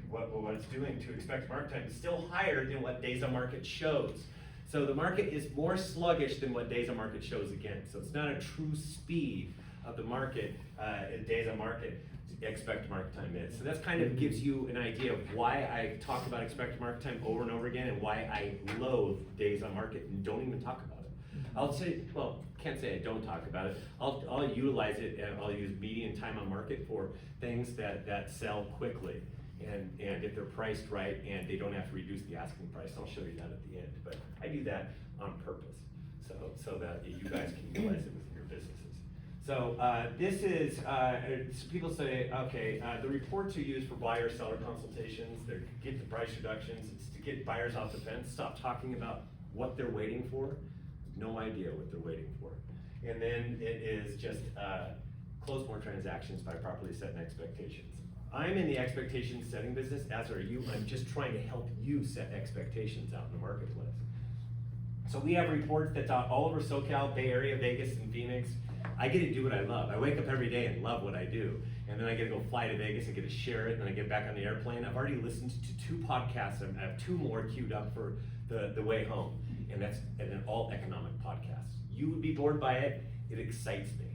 what it's doing to expect market time is still higher than what days on market shows. So the market is more sluggish than what days on market shows again. So it's not a true speed of the market, days on market expected market time is. So that's kind of gives you an idea of why I talk about expected market time over and over again, and why I loathe days on market and don't even talk about it. I'll say, well, can't say I don't talk about it. I'll utilize it, and I'll use median time on market for things that sell quickly. And if they're priced right and they don't have to reduce the asking price, I'll show you that at the end. But I do that on purpose, so that you guys can utilize it within your businesses. So this is, so people say, okay, the reports are used for buyer-seller consultations. They're to get the price reductions. It's to get buyers off the fence, stop talking about what they're waiting for. No idea what they're waiting for. And then it is just close more transactions by properly setting expectations. I'm in the expectation setting business, as are you. I'm just trying to help you set expectations out in the marketplace. So we have reports that's out all over SoCal, Bay Area, Vegas, and Phoenix. I get to do what I love. I wake up every day and love what I do. And then I get to go fly to Vegas and get to share it, and then I get back on the airplane. I've already listened to 2 podcasts. I have 2 more queued up for the way home. And that's an all economic podcast. You would be bored by it. It excites me.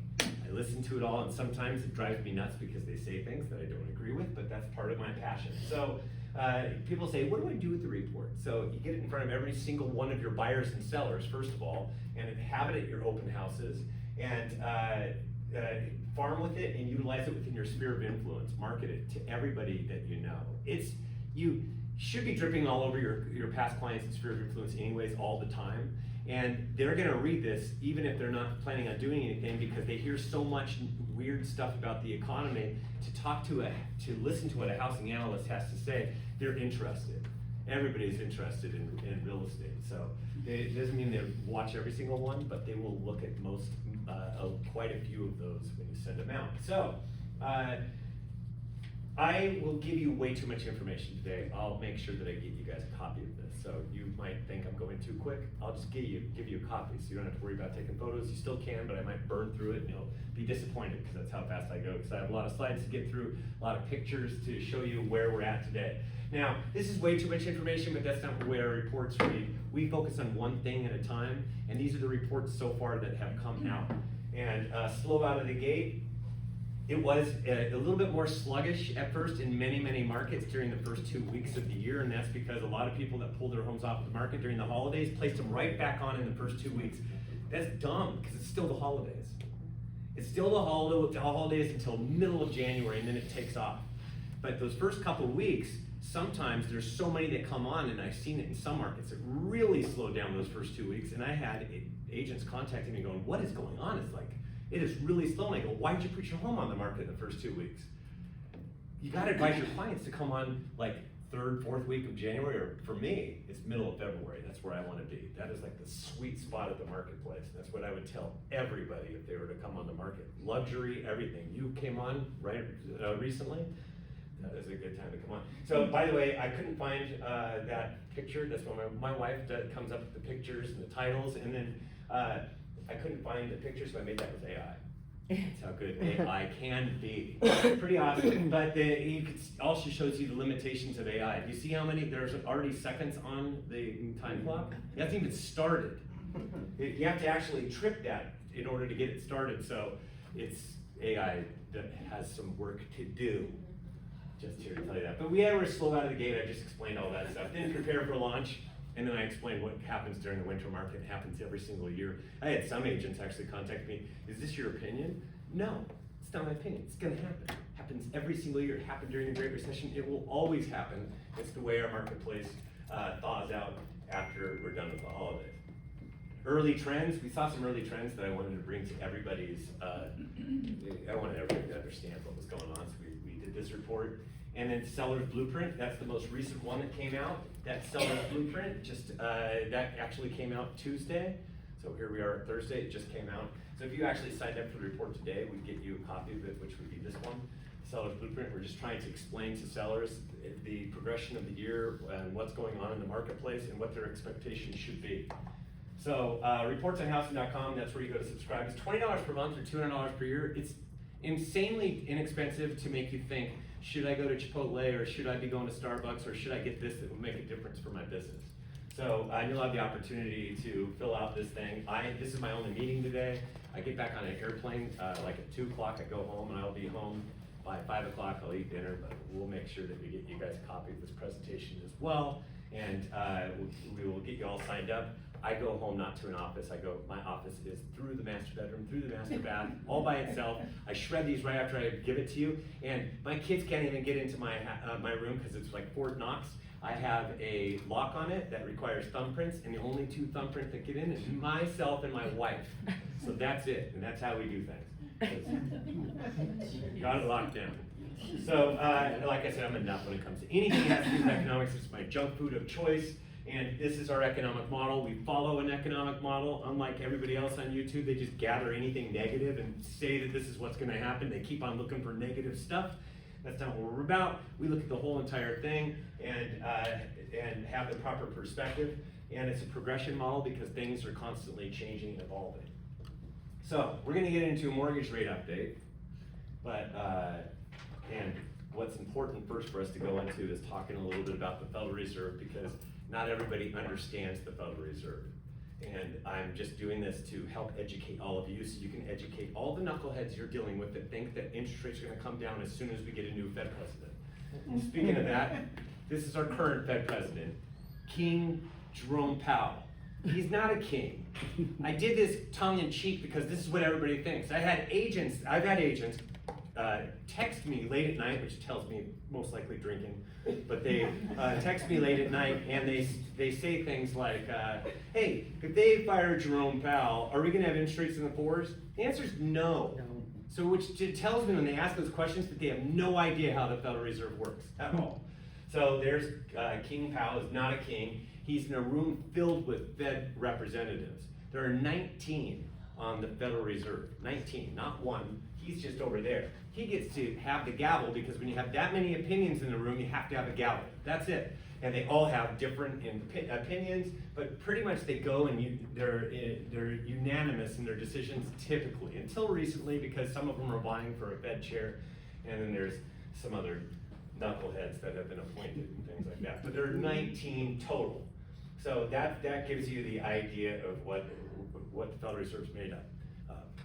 I listen to it all, and sometimes it drives me nuts because they say things that I don't agree with, but that's part of my passion. So people say, what do I do with the report? So you get it in front of every single one of your buyers and sellers, first of all, and have it at your open houses, and farm with it and utilize it within your sphere of influence. Market it to everybody that you know. You should be dripping all over your past clients and sphere of influence anyways all the time. And they're gonna read this even if they're not planning on doing anything, because they hear so much weird stuff about the economy. To listen to what a housing analyst has to say, they're interested. Everybody's interested in real estate. So it doesn't mean they watch every single one, but they will look at quite a few of those when you send them out. So I will give you way too much information today. I'll make sure that I get you guys a copy of this. So you might think I'm going too quick. I'll just give you a copy, so you don't have to worry about taking photos. You still can, but I might burn through it and you'll be disappointed, because that's how fast I go, because I have a lot of slides to get through, a lot of pictures to show you where we're at today. Now, this is way too much information, but that's not the way our reports read. We focus on one thing at a time, and these are the reports so far that have come out. And slow out of the gate, it was a little bit more sluggish at first in many, many markets during the first 2 weeks of the year, and that's because a lot of people that pulled their homes off the market during the holidays placed them right back on in the first 2 weeks. That's dumb, because it's still the holidays. It's still the holidays until middle of January, and then it takes off. But those first couple of weeks, sometimes there's so many that come on, and I've seen it in some markets, it really slowed down those first 2 weeks, and I had agents contacting me going, what is going on? It's like, it is really slow. And I go, why'd you put your home on the market in the first 2 weeks? You gotta advise your clients to come on like 3rd, 4th week of January, or for me, it's middle of February. That's where I wanna be. That is like the sweet spot of the marketplace. That's what I would tell everybody if they were to come on the market. Luxury, everything. You came on, right, recently? That is a good time to come on. So, by the way, I couldn't find that picture. That's when my wife comes up with the pictures and the titles, and then I couldn't find the picture, so I made that with AI. That's how good AI can be. Pretty awesome. But also shows you the limitations of AI. Do you see how many, there's already seconds on the time clock? It hasn't even started. You have to actually trip that in order to get it started. So it's AI that has some work to do. Just here to tell you that. But we were slow out of the gate. I just explained all that stuff. Didn't prepare for launch. And then I explained what happens during the winter market. It happens every single year. I had some agents actually contact me, is this your opinion? No, it's not my opinion. It's gonna happen. It happens every single year. It happened during the Great Recession. It will always happen. It's the way our marketplace thaws out after we're done with the holidays. Early trends, we saw some early trends that I wanted to bring to everybody's, I wanted everybody to understand what was going on. So we did this report. And then Seller's Blueprint, that's the most recent one that came out. That Seller's Blueprint, that actually came out Tuesday. So here we are Thursday, it just came out. So if you actually signed up for the report today, we'd get you a copy of it, which would be this one, Seller's Blueprint. We're just trying to explain to sellers the progression of the year and what's going on in the marketplace and what their expectations should be. So reportsonhousing.com, that's where you go to subscribe. It's $20 per month or $200 per year. It's insanely inexpensive to make you think, should I go to Chipotle or should I be going to Starbucks or should I get this that will make a difference for my business? So you'll have the opportunity to fill out this thing. This is my only meeting today. I get back on an airplane like at 2 o'clock. I go home and I'll be home by 5 o'clock. I'll eat dinner, but we'll make sure that we get you guys a copy of this presentation as well. And we will get you all signed up. I go home not to an office. My office is through the master bedroom, through the master bath, all by itself. I shred these right after I give it to you. And my kids can't even get into my room because it's like Fort Knox. I have a lock on it that requires thumbprints, and the only 2 thumbprints that get in is myself and my wife. So that's it, and that's how we do things. Got it locked down. So, like I said, I'm a nut when it comes to anything that has to do with economics. It's my junk food of choice. And this is our economic model. We follow an economic model. Unlike everybody else on YouTube, they just gather anything negative and say that this is what's gonna happen. They keep on looking for negative stuff. That's not what we're about. We look at the whole entire thing and have the proper perspective. And it's a progression model because things are constantly changing and evolving. So we're gonna get into a mortgage rate update. And what's important first for us to go into is talking a little bit about the Federal Reserve, because not everybody understands the Federal Reserve. And I'm just doing this to help educate all of you so you can educate all the knuckleheads you're dealing with that think that interest rates are gonna come down as soon as we get a new Fed president. And speaking of that, this is our current Fed president, King Jerome Powell. He's not a king. I did this tongue in cheek because this is what everybody thinks. I've had agents text me late at night, which tells me most likely drinking, but they text me late at night and they say things like, hey, if they fire Jerome Powell, are we gonna have interest rates in the 4s? The answer is no. So which tells me when they ask those questions that they have no idea how the Federal Reserve works at all. So there's King Powell is not a king. He's in a room filled with Fed representatives. There are 19 on the Federal Reserve, 19, not one. He's just over there. He gets to have the gavel because when you have that many opinions in the room, you have to have a gavel. That's it. And they all have different opinions, but pretty much they go and they're unanimous in their decisions typically, until recently because some of them are vying for a Fed chair, and then there's some other knuckleheads that have been appointed and things like that. But there are 19 total. So that gives you the idea of what the Federal Reserve's made up.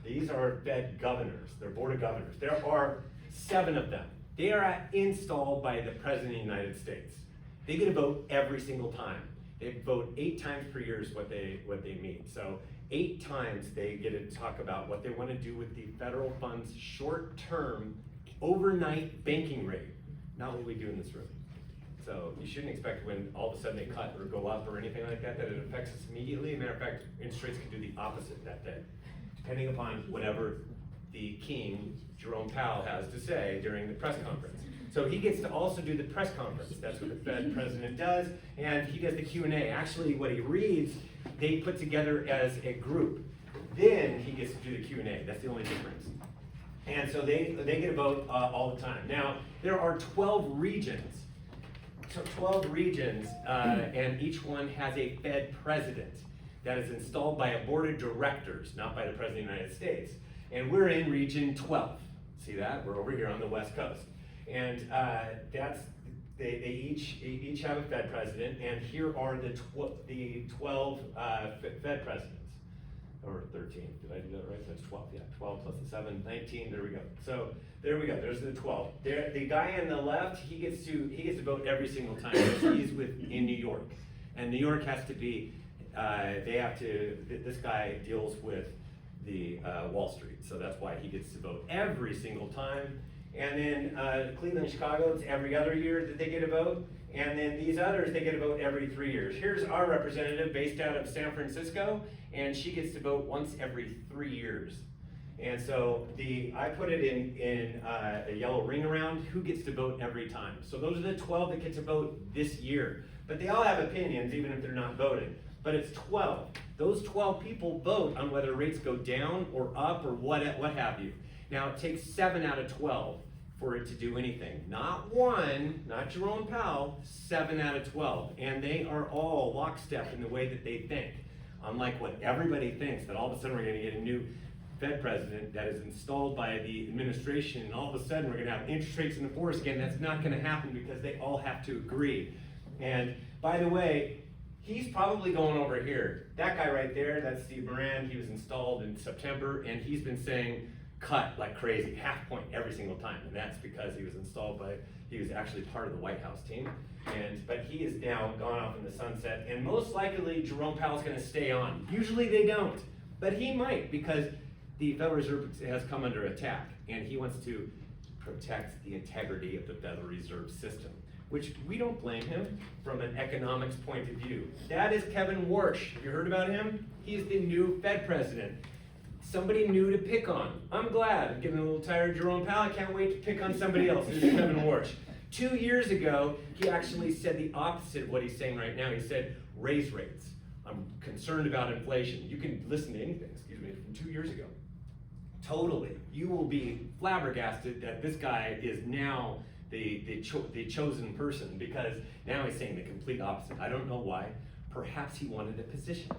These are Fed governors, they're Board of Governors. There are 7 of them. They are installed by the President of the United States. They get a vote every single time. They vote 8 times per year is what they meet. So 8 times they get to talk about what they want to do with the federal funds short-term overnight banking rate. Not what we do in this room. So you shouldn't expect when all of a sudden they cut or go up or anything like that it affects us immediately. As a matter of fact, interest rates can do the opposite that day, depending upon whatever the King, Jerome Powell, has to say during the press conference. So he gets to also do the press conference. That's what the Fed president does, and he does the Q&A. Actually, what he reads, they put together as a group. Then he gets to do the Q&A. That's the only difference. And so they get a vote all the time. Now, there are 12 regions. So 12 regions, and each one has a Fed president that is installed by a board of directors, not by the President of the United States. And we're in region 12. See that? We're over here on the West Coast. And they each have a Fed president, and here are the 12 Fed presidents. Or 13, did I do that right? That's 12, yeah, 12 plus the 7, 19, there we go. So, there we go, there's the 12. The guy on the left, he gets to vote every single time, because he's in New York. And New York has to be, this guy deals with the Wall Street, so that's why he gets to vote every single time. And then Cleveland and Chicago, it's every other year that they get a vote. And then these others, they get a vote every 3 years. Here's our representative based out of San Francisco, and she gets to vote once every 3 years. And so I put it in a yellow ring around who gets to vote every time. So those are the 12 that get to vote this year. But they all have opinions, even if they're not voting. But it's 12. Those 12 people vote on whether rates go down or up or what have you. Now, it takes 7 out of 12 for it to do anything. Not one, not Jerome Powell, 7 out of 12. And they are all lockstep in the way that they think. Unlike what everybody thinks, that all of a sudden we're gonna get a new Fed president that is installed by the administration, and all of a sudden we're gonna have interest rates in the force again. That's not gonna happen because they all have to agree. And by the way, he's probably going over here. That guy right there, that's Steve Moran. He was installed in September, and he's been saying cut like crazy, half point every single time. And that's because he was he was actually part of the White House team. But he is now gone off in the sunset, and most likely Jerome Powell's gonna stay on. Usually they don't, but he might, because the Federal Reserve has come under attack, and he wants to protect the integrity of the Federal Reserve System, which we don't blame him from an economics point of view. That is Kevin Warsh. Have you heard about him? He's the new Fed president. Somebody new to pick on. I'm glad. I'm getting a little tired of Jerome Powell. I can't wait to pick on somebody else. This is Kevin Warsh. 2 years ago, he actually said the opposite of what he's saying right now. He said, raise rates. I'm concerned about inflation. You can listen to anything, from 2 years ago. Totally. You will be flabbergasted that this guy is now the chosen person, because now he's saying the complete opposite. I don't know why. Perhaps he wanted a position.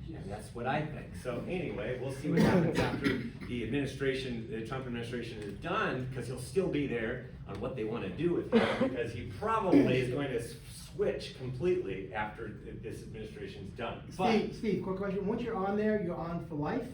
And that's what I think. So anyway, we'll see what happens after the Trump administration is done, because he'll still be there on what they want to do with him, because he probably is going to switch completely after this administration's done. Steve, quick question. Once you're on there, you're on for life?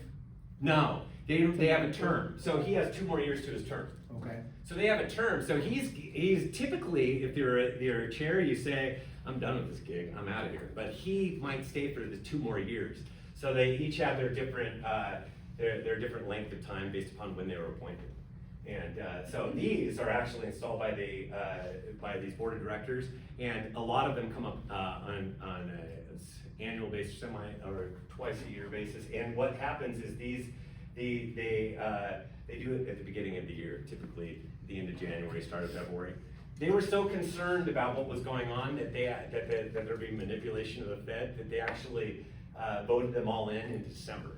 No, they have a term. So he has 2 more years to his term. Okay. So they have a term. So he's typically, if you're a chair, you say, I'm done with this gig, I'm out of here. But he might stay for the 2 more years. So they each have their different length of time based upon when they were appointed. And so these are actually installed by these board of directors, and a lot of them come up on an annual basis, or twice a year basis. And what happens is they do it at the beginning of the year, typically the end of January, start of February. They were so concerned about what was going on that there'd be manipulation of the Fed, that they actually voted them all in December,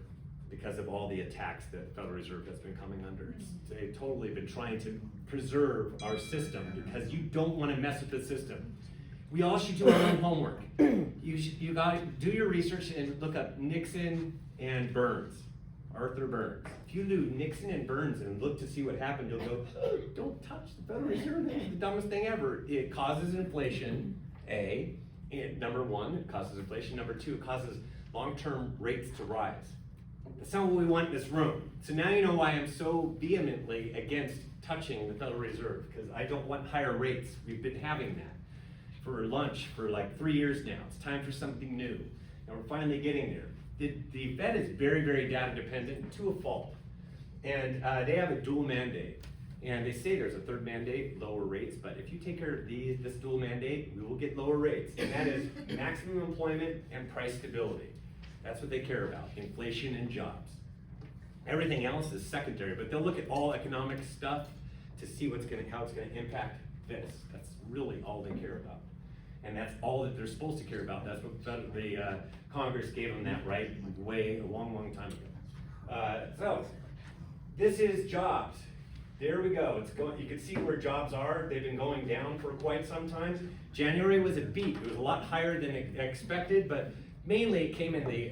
because of all the attacks that the Federal Reserve has been coming under. They've totally been trying to preserve our system, because you don't want to mess with the system. We all should do our own homework. You got to do your research and look up Nixon and Burns, Arthur Burns. If you do Nixon and Burns and look to see what happened, you'll go, oh, don't touch the Federal Reserve. It's the dumbest thing ever. It causes inflation, A. And number 1, it causes inflation. Number 2, it causes long-term rates to rise. That's not what we want in this room. So now you know why I'm so vehemently against touching the Federal Reserve, because I don't want higher rates. We've been having that for lunch for like 3 years now. It's time for something new, and we're finally getting there. The Fed is very, very data dependent to a fault, and they have a dual mandate. And they say there's a third mandate, lower rates, but if you take care of this dual mandate, we will get lower rates, and that is maximum employment and price stability. That's what they care about, inflation and jobs. Everything else is secondary, but they'll look at all economic stuff to see how it's gonna impact this. That's really all they care about. And that's all that they're supposed to care about. That's what the Congress gave them that right a long, long time ago. So, this is jobs. There we go. You can see where jobs are. They've been going down for quite some time. January was a beat. It was a lot higher than expected, but mainly it came in the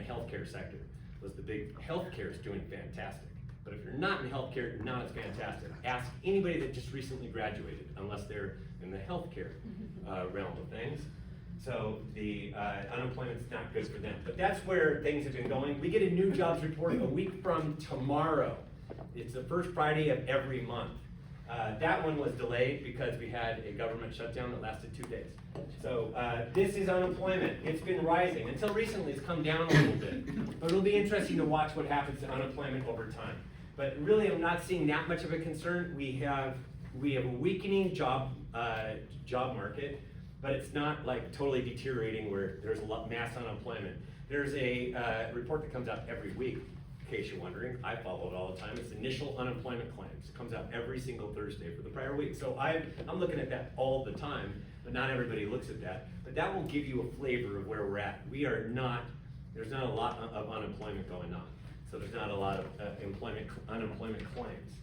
healthcare sector. Was the big healthcare is doing fantastic. But if you're not in healthcare, not as fantastic. Ask anybody that just recently graduated, unless they're in the healthcare realm of things. So the unemployment's not good for them. But that's where things have been going. We get a new jobs report a week from tomorrow. It's the first Friday of every month. That one was delayed because we had a government shutdown that lasted 2 days. So this is unemployment. It's been rising. Until recently, it's come down a little bit. But it'll be interesting to watch what happens to unemployment over time. But really, I'm not seeing that much of a concern. We have a weakening job market, but it's not like totally deteriorating where there's a lot mass unemployment. There's a report that comes out every week. In case you're wondering, I follow it all the time. It's initial unemployment claims. It comes out every single Thursday for the prior week. So I'm looking at that all the time, but not everybody looks at that. But that will give you a flavor of where we're at. We are not There's not a lot of unemployment going on. So there's not a lot of unemployment claims.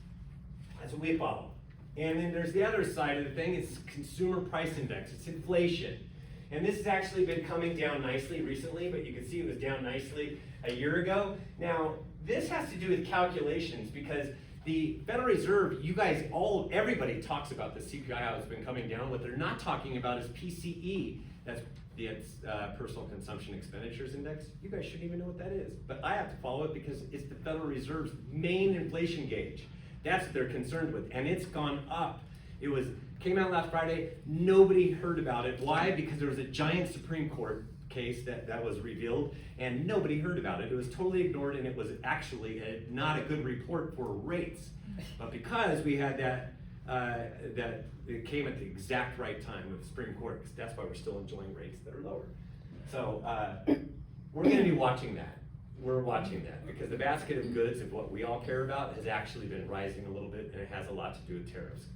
That's what we follow. And then there's the other side of the thing, it's consumer price index, it's inflation. And this has actually been coming down nicely recently, but you can see it was down nicely a year ago. Now, this has to do with calculations because the Federal Reserve, you guys everybody talks about the CPI, how it's been coming down. What they're not talking about is PCE. That's the Personal Consumption Expenditures Index. You guys shouldn't even know what that is. But I have to follow it because it's the Federal Reserve's main inflation gauge. That's what they're concerned with, and it's gone up. Came out last Friday, nobody heard about it. Why? Because there was a giant Supreme Court case that was revealed, and nobody heard about it. It was totally ignored, and it was actually not a good report for rates. But because we had that it came at the exact right time with the Supreme Court, because that's why we're still enjoying rates that are lower. So we're gonna be watching that. We're watching that because the basket of goods of what we all care about has actually been rising a little bit, and it has a lot to do with tariffs.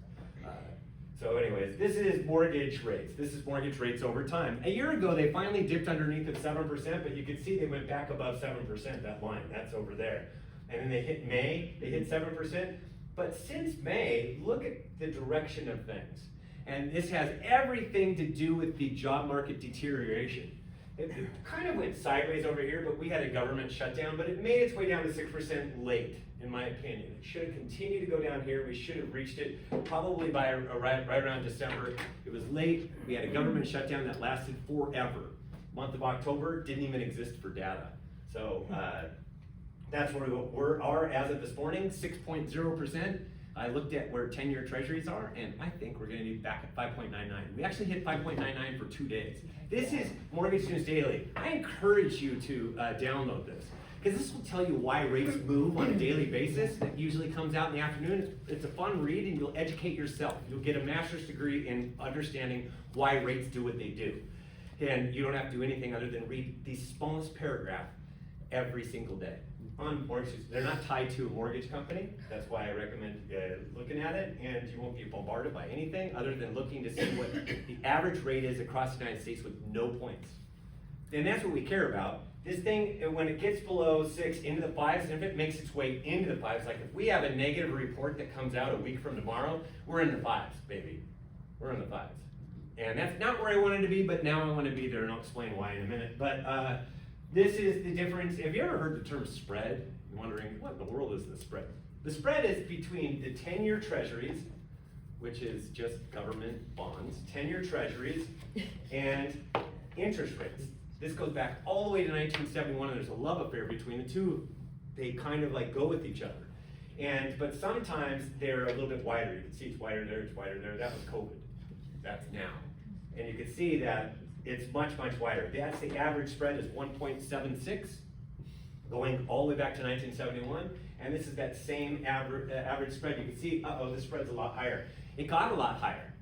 So anyways, this is mortgage rates. This is mortgage rates over time. A year ago, they finally dipped underneath at 7%, but you can see they went back above 7%, that line, that's over there. And then they hit May, they hit 7%. But since May, look at the direction of things. And this has everything to do with the job market deterioration. It kind of went sideways over here, but we had a government shutdown, but it made its way down to 6% late, in my opinion. It should have continued to go down here. We should have reached it probably by right around December. It was late. We had a government shutdown that lasted forever. Month of October didn't even exist for data. So that's where we are as of this morning, 6.0%. I looked at where 10-year treasuries are, and I think we're gonna be back at 5.99. We actually hit 5.99 for 2 days. This is Mortgage News Daily. I encourage you to download this, because this will tell you why rates move on a daily basis. It usually comes out in the afternoon. It's a fun read, and you'll educate yourself. You'll get a master's degree in understanding why rates do what they do. And you don't have to do anything other than read the smallest paragraph every single day. On mortgages, they're not tied to a mortgage company. That's why I recommend looking at it, and you won't be bombarded by anything other than looking to see what the average rate is across the United States with no points. And that's what we care about. This thing, when it gets below 6 into the 5s, and if it makes its way into the 5s, like if we have a negative report that comes out a week from tomorrow, we're in the 5s, baby. We're in the 5s. And that's not where I wanted to be, but now I want to be there, and I'll explain why in a minute. But this is the difference. Have you ever heard the term spread? You're wondering, what in the world is the spread? The spread is between the 10-year treasuries, which is just government bonds, 10-year treasuries, and interest rates. This goes back all the way to 1971, and there's a love affair between the two. They kind of like go with each other. But sometimes they're a little bit wider. You can see it's wider there, it's wider there. That was COVID. That's now. And you can see that it's much, much wider. That's the average spread is 1.76, going all the way back to 1971. And this is that same average spread. You can see, this spread's a lot higher. It got a lot higher.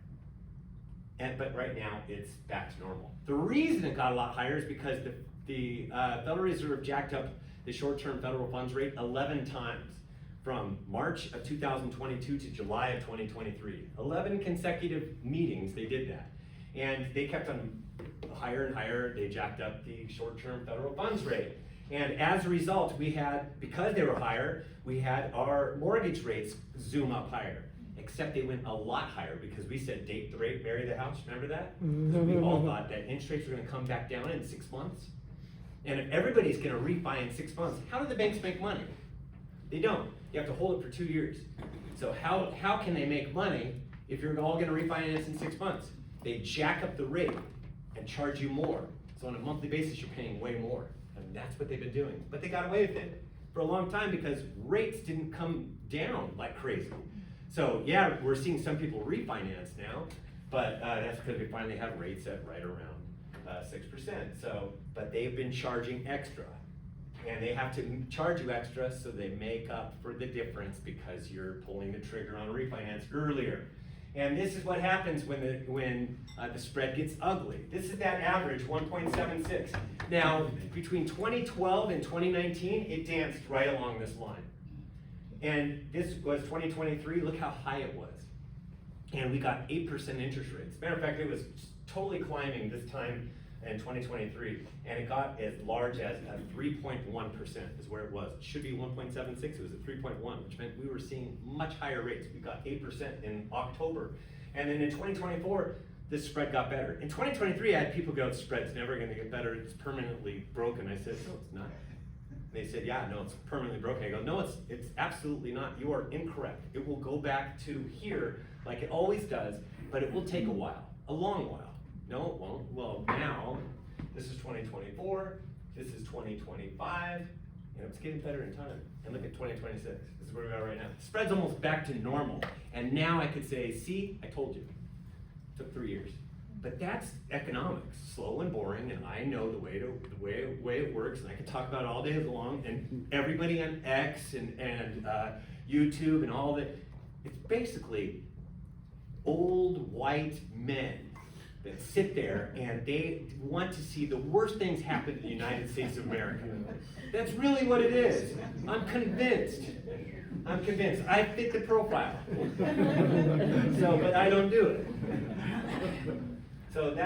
But right now, it's back to normal. The reason it got a lot higher is because the Federal Reserve jacked up the short-term federal funds rate 11 times from March of 2022 to July of 2023. 11 consecutive meetings, they did that. And they kept on higher and higher. They jacked up the short-term federal funds rate. And as a result, because they were higher, we had our mortgage rates zoom up higher. Except they went a lot higher because we said date the rate, marry the house. Remember that? Because we all thought that interest rates were going to come back down in 6 months. And if everybody's going to refi in 6 months, how do the banks make money? They don't. You have to hold it for 2 years. So how can they make money if you're all going to refinance in 6 months? They jack up the rate and charge you more. So on a monthly basis, you're paying way more. And that's what they've been doing. But they got away with it for a long time because rates didn't come down like crazy. So yeah, we're seeing some people refinance now, but that's because we finally have rates at right around 6%. So, but they've been charging extra. And they have to charge you extra so they make up for the difference because you're pulling the trigger on refinance earlier. And this is what happens when the spread gets ugly. This is that average, 1.76. Now, between 2012 and 2019, it danced right along this line. And this was 2023, look how high it was. And we got 8% interest rates. Matter of fact, it was totally climbing this time in 2023, and it got as large as 3.1% is where it was. It should be 1.76, it was at 3.1, which meant we were seeing much higher rates. We got 8% in October. And then in 2024, this spread got better. In 2023, I had people go, the spread's never gonna get better, it's permanently broken. I said, no, it's not. They said, yeah, no, it's permanently broken. I go, no, it's absolutely not. You are incorrect. It will go back to here like it always does, but it will take a while, a long while. No, it won't. Well, now, this is 2024, this is 2025, and it's getting better in time. And look at 2026. This is where we are right now. The spread's almost back to normal. And now I could say, see, I told you. It took 3 years. But that's economics, slow and boring, and I know the way it works, and I can talk about it all day long, and everybody on X and YouTube and all that, it's basically old white men that sit there and they want to see the worst things happen in the United States of America. That's really what it is. I'm convinced. I fit the profile. But I don't do it. So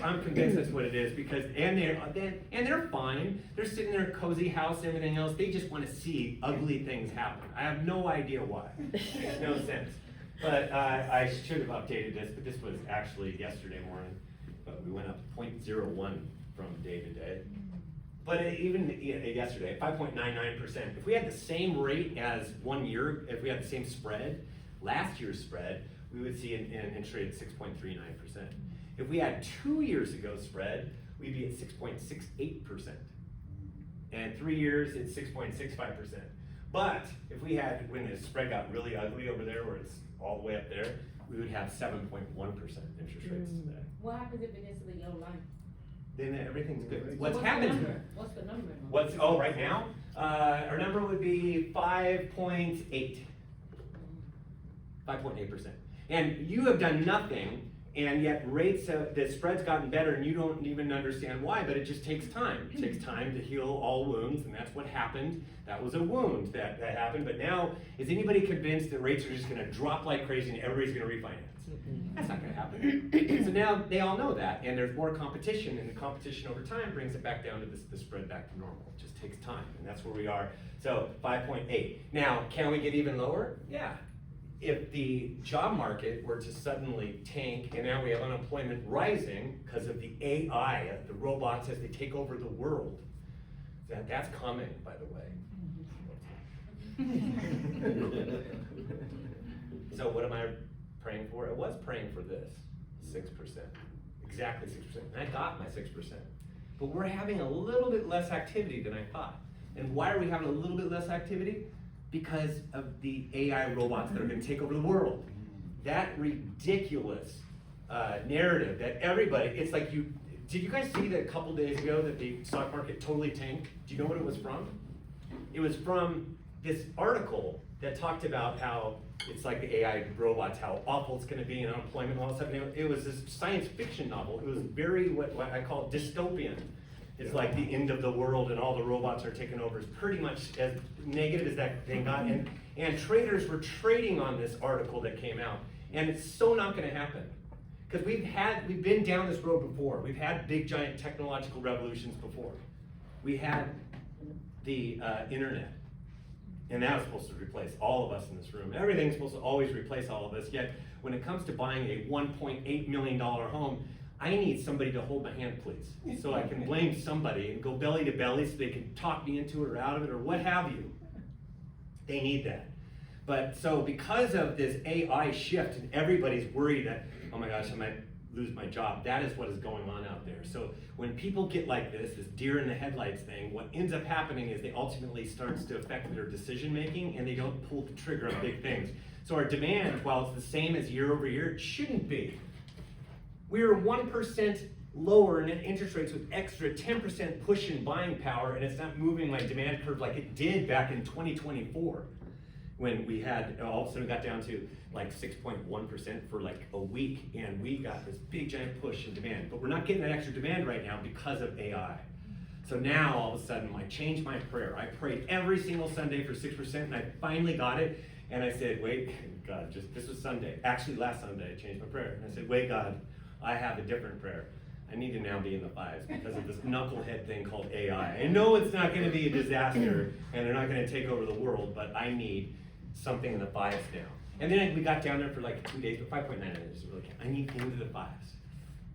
I'm convinced that's what it is, because, and they're fine. They're sitting in their cozy house and everything else. They just want to see ugly things happen. I have no idea why. Makes no sense. But I should have updated this, but this was actually yesterday morning. But we went up 0.01 from day to day. But even yesterday, 5.99%. If we had the same rate as 1 year, if we had the same spread, last year's spread, we would see an interest rate at 6.39%. If we had 2 years ago spread, we'd be at 6.68%. And 3 years, it's 6.65%. But if we had, when the spread got really ugly over there, where it's all the way up there, we would have 7.1% interest rates today. What happens if it gets to the yellow line? Then everything's good. What's What's the happened? number? What's the number? Right now? Our number would be 5.8. 5.8%. And you have done nothing, and yet rates, the spread's gotten better, and you don't even understand why, but it just takes time. It takes time to heal all wounds, and that's what happened. That was a wound that happened, but now, is anybody convinced that rates are just gonna drop like crazy and everybody's gonna refinance? That's not gonna happen. So now they all know that, and there's more competition, and the competition over time brings it back down to the spread back to normal. It just takes time, and that's where we are. So 5.8. Now, can we get even lower? Yeah. If the job market were to suddenly tank, and now we have unemployment rising because of the AI, the robots as they take over the world, that's coming, by the way. So what am I praying for? I was praying for this, 6%, exactly 6%, and I got my 6%. But we're having a little bit less activity than I thought. And why are we having a little bit less activity? Because of the AI robots that are gonna take over the world. That ridiculous narrative that everybody, it's like did you guys see that a couple days ago that the stock market totally tanked? Do you know what it was from? It was from this article that talked about how it's like the AI robots, how awful it's gonna be and unemployment and all that stuff. It was this science fiction novel. It was very, what I call dystopian. It's like the end of the world and all the robots are taking over. It's pretty much as negative as that thing got. And traders were trading on this article that came out. And it's so not gonna happen. Because we've been down this road before. We've had big giant technological revolutions before. We had the internet. And that was supposed to replace all of us in this room. Everything's supposed to always replace all of us. Yet when it comes to buying a $1.8 million home, I need somebody to hold my hand, please. So I can blame somebody and go belly to belly so they can talk me into it or out of it or what have you. They need that. But so because of this AI shift and everybody's worried that, oh my gosh, I might lose my job, that is what is going on out there. So when people get like this deer in the headlights thing, what ends up happening is they ultimately starts to affect their decision making and they don't pull the trigger on big things. So our demand, while it's the same as year over year, it shouldn't be. We're 1% lower in interest rates with extra 10% push in buying power, and it's not moving my demand curve like it did back in 2024 when we had, all of a sudden got down to like 6.1% for like a week, and we got this big giant push in demand. But we're not getting that extra demand right now because of AI. So now all of a sudden I changed my prayer. I prayed every single Sunday for 6%, and I finally got it. And I said, wait, God, this was Sunday. Actually, last Sunday I changed my prayer. And I said, wait, God, I have a different prayer. I need to now be in the 5s because of this knucklehead thing called AI. I know it's not gonna be a disaster and they're not gonna take over the world, but I need something in the 5s now. And then we got down there for like 2 days, but 5.9 is really, I need into the 5s.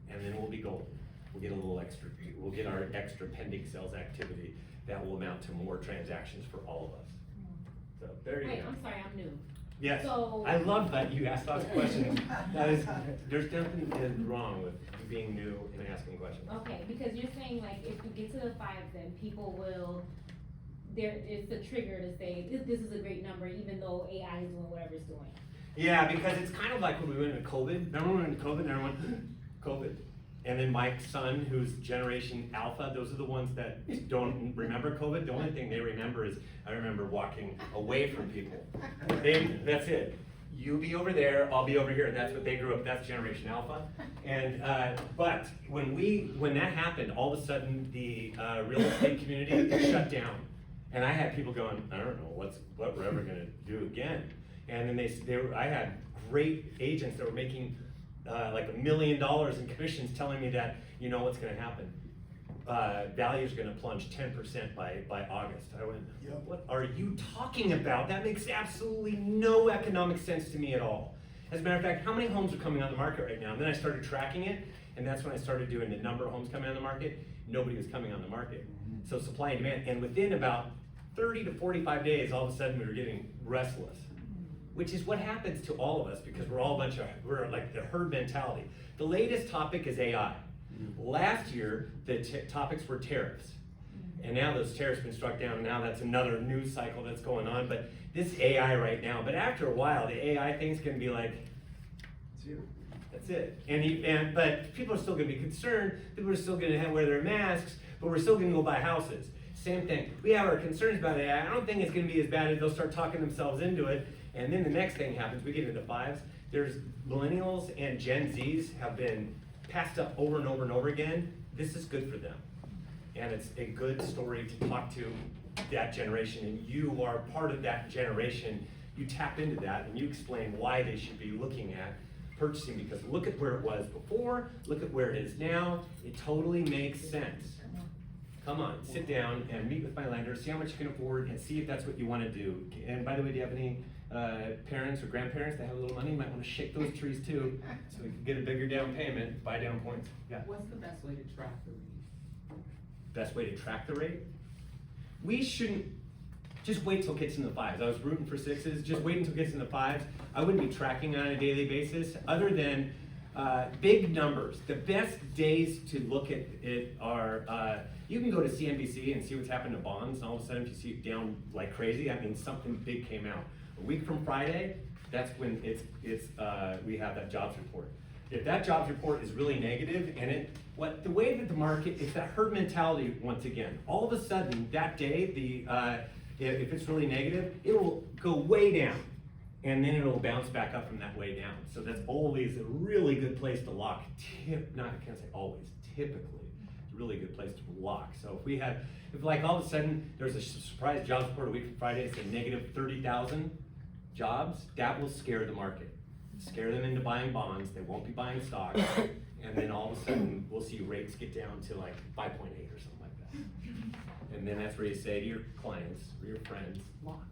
And then we'll be golden. We'll get a little extra, we'll get our extra pending sales activity that will amount to more transactions for all of us. So there you go. Wait, I'm sorry, I'm new. Yes, So- I love that you asked those questions. That is, there's nothing wrong with you being new and asking questions. Okay, because you're saying like if we get to the 5s, then people will, it's a trigger to say, this is a great number, even though AI is doing whatever it's doing. Yeah, because it's kind of like when we went into COVID. Remember when we went into COVID and everyone, COVID. And then my son, who's Generation Alpha, those are the ones that don't remember COVID. The only thing they remember is, I remember walking away from people. That's it. You be over there, I'll be over here. That's what they grew up, that's Generation Alpha. And, but when that happened, all of a sudden the real estate community shut down. And I had people going, I don't know what we're ever gonna do again. And then I had great agents that were making like $1 million in commissions telling me that, you know what's gonna happen. Value's gonna plunge 10% by August. I went, Yep. what are you talking about? That makes absolutely no economic sense to me at all. As a matter of fact, how many homes are coming on the market right now? And then I started tracking it, and that's when I started doing the number of homes coming on the market. Nobody was coming on the market. So supply and demand, and within about 30 to 45 days, all of a sudden we were getting restless. Which is what happens to all of us because we're all we're like the herd mentality. The latest topic is AI. Last year, the topics were tariffs. And now those tariffs have been struck down, and now that's another news cycle that's going on. But this AI right now, but after a while, the AI thing's gonna be like, that's it. But people are still gonna be concerned, people are still gonna wear their masks, but we're still gonna go buy houses. Same thing. We have our concerns about AI. I don't think it's gonna be as bad as they'll start talking themselves into it. And then the next thing happens, we get into 5s. There's millennials and Gen Zs have been passed up over and over and over again. This is good for them. And it's a good story to talk to that generation. And you are part of that generation. You tap into that and you explain why they should be looking at purchasing because look at where it was before, look at where it is now. It totally makes sense. Come on, sit down and meet with my lender, see how much you can afford and see if that's what you want to do. And by the way, do you have any parents or grandparents that have a little money? You might want to shake those trees too, so we can get a bigger down payment, buy down points. Yeah. What's the best way to track the rate? Best way to track the rate? We shouldn't just wait till it gets in the 5s. I was rooting for 6s, just wait until it gets in the 5s. I wouldn't be tracking on a daily basis other than big numbers. The best days to look at it are, you can go to CNBC and see what's happened to bonds, and all of a sudden if you see it down like crazy, that means something big came out. A week from Friday, that's when we have that jobs report. If that jobs report is really negative, and the way that the market, it's that herd mentality once again. All of a sudden, that day, if it's really negative, it will go way down, and then it'll bounce back up from that way down. So that's always a really good place to lock. I can't say always, typically, it's a really good place to lock. So if like all of a sudden there's a surprise jobs report a week from Friday, it's a negative 30,000 jobs, that will scare the market. Scare them into buying bonds, they won't be buying stocks, and then all of a sudden we'll see rates get down to like 5.8 or something like that. And then that's where you say to your clients or your friends, lock.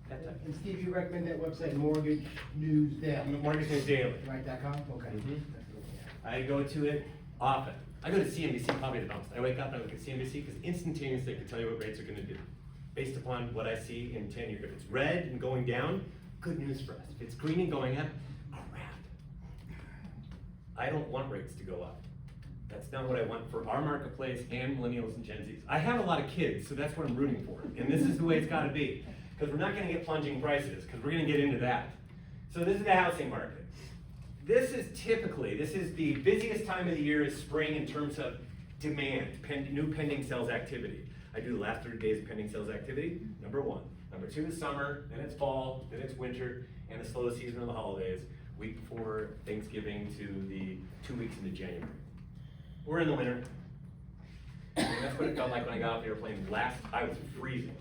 And Steve, you recommend that website, Mortgage News Daily? Mortgage News Daily. Right.com? Okay. I go to it often. I go to CNBC probably the most. I wake up and I look at CNBC because instantaneously I can tell you what rates are gonna do based upon what I see in 10 years. If it's red and going down, good news for us. If it's green and going up, crap. I don't want rates to go up. That's not what I want for our marketplace and millennials and Gen Zs. I have a lot of kids, so that's what I'm rooting for. And this is the way it's gotta be. Because we're not gonna get plunging prices, because we're gonna get into that. So this is the housing market. This is the busiest time of the year is spring in terms of demand, new pending sales activity. I do the last 30 days of pending sales activity, number 1. Number 2 is summer, then it's fall, then it's winter, and the slow season of the holidays, week before Thanksgiving to the 2 weeks into January. We're in the winter. And that's what it felt like when I got off the airplane I was freezing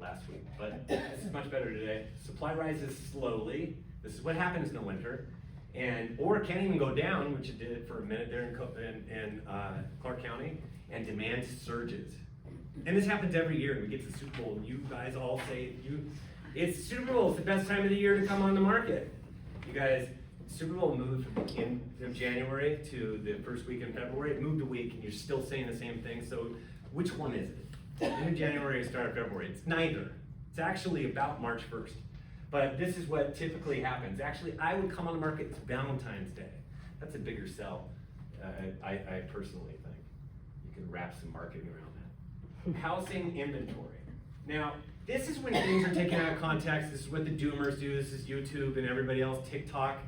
last week, but this is much better today. Supply rises slowly. This is what happens in the winter. or it can't even go down, which it did for a minute there in Clark County, and demand surges. And this happens every year. We get to the Super Bowl, and you guys all say, it's Super Bowl, it's the best time of the year to come on the market. You guys, Super Bowl moved from January to the first week in February. It moved a week, and you're still saying the same thing. So which one is it? End of January or start of February? It's neither. It's actually about March 1st. But this is what typically happens. Actually, I would come on the market, it's Valentine's Day. That's a bigger sell, I personally think. You can wrap some marketing around that. Housing inventory. Now, this is when things are taken out of context. This is what the doomers do. This is YouTube and everybody else, TikTok.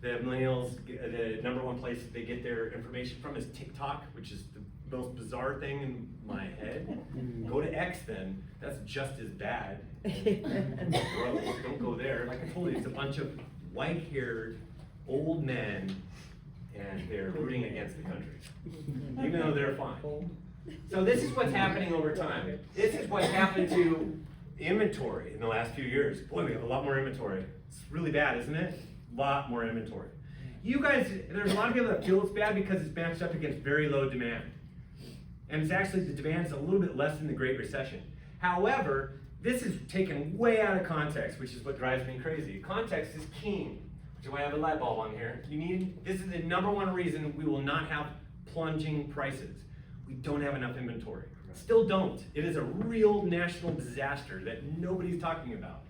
The millennials, the #1 place that they get their information from is TikTok, which is the most bizarre thing in my head. Go to X then, that's just as bad. And gross, don't go there. Like I told you, it's a bunch of white-haired old men, and they're rooting against the country, even though they're fine. So this is what's happening over time. This is what's happened to inventory in the last few years. Boy, we have a lot more inventory. It's really bad, isn't it? A lot more inventory. You guys, there's a lot of people that feel it's bad because it's matched up against very low demand. And it's actually, the demand's a little bit less than the Great Recession. However, this is taken way out of context, which is what drives me crazy. Context is king, which is why I have a light bulb on here. This is the #1 reason we will not have plunging prices. We don't have enough inventory. Still don't. It is a real national disaster that nobody's talking about.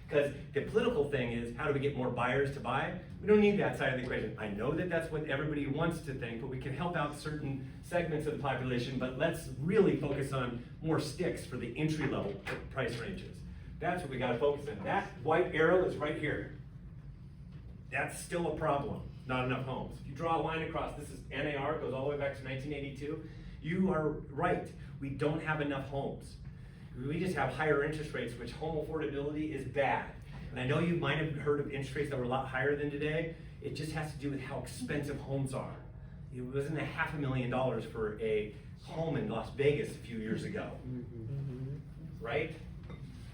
Because the political thing is, how do we get more buyers to buy? We don't need that side of the equation. I know that that's what everybody wants to think, but we can help out certain segments of the population, but let's really focus on more sticks for the entry-level price ranges. That's what we gotta focus on. That white arrow is right here. That's still a problem, not enough homes. If you draw a line across, this is NAR, goes all the way back to 1982. You are right, we don't have enough homes. We just have higher interest rates, which home affordability is bad. And I know you might have heard of interest rates that were a lot higher than today. It just has to do with how expensive homes are. It wasn't $500,000 for a home in Las Vegas a few years ago, right?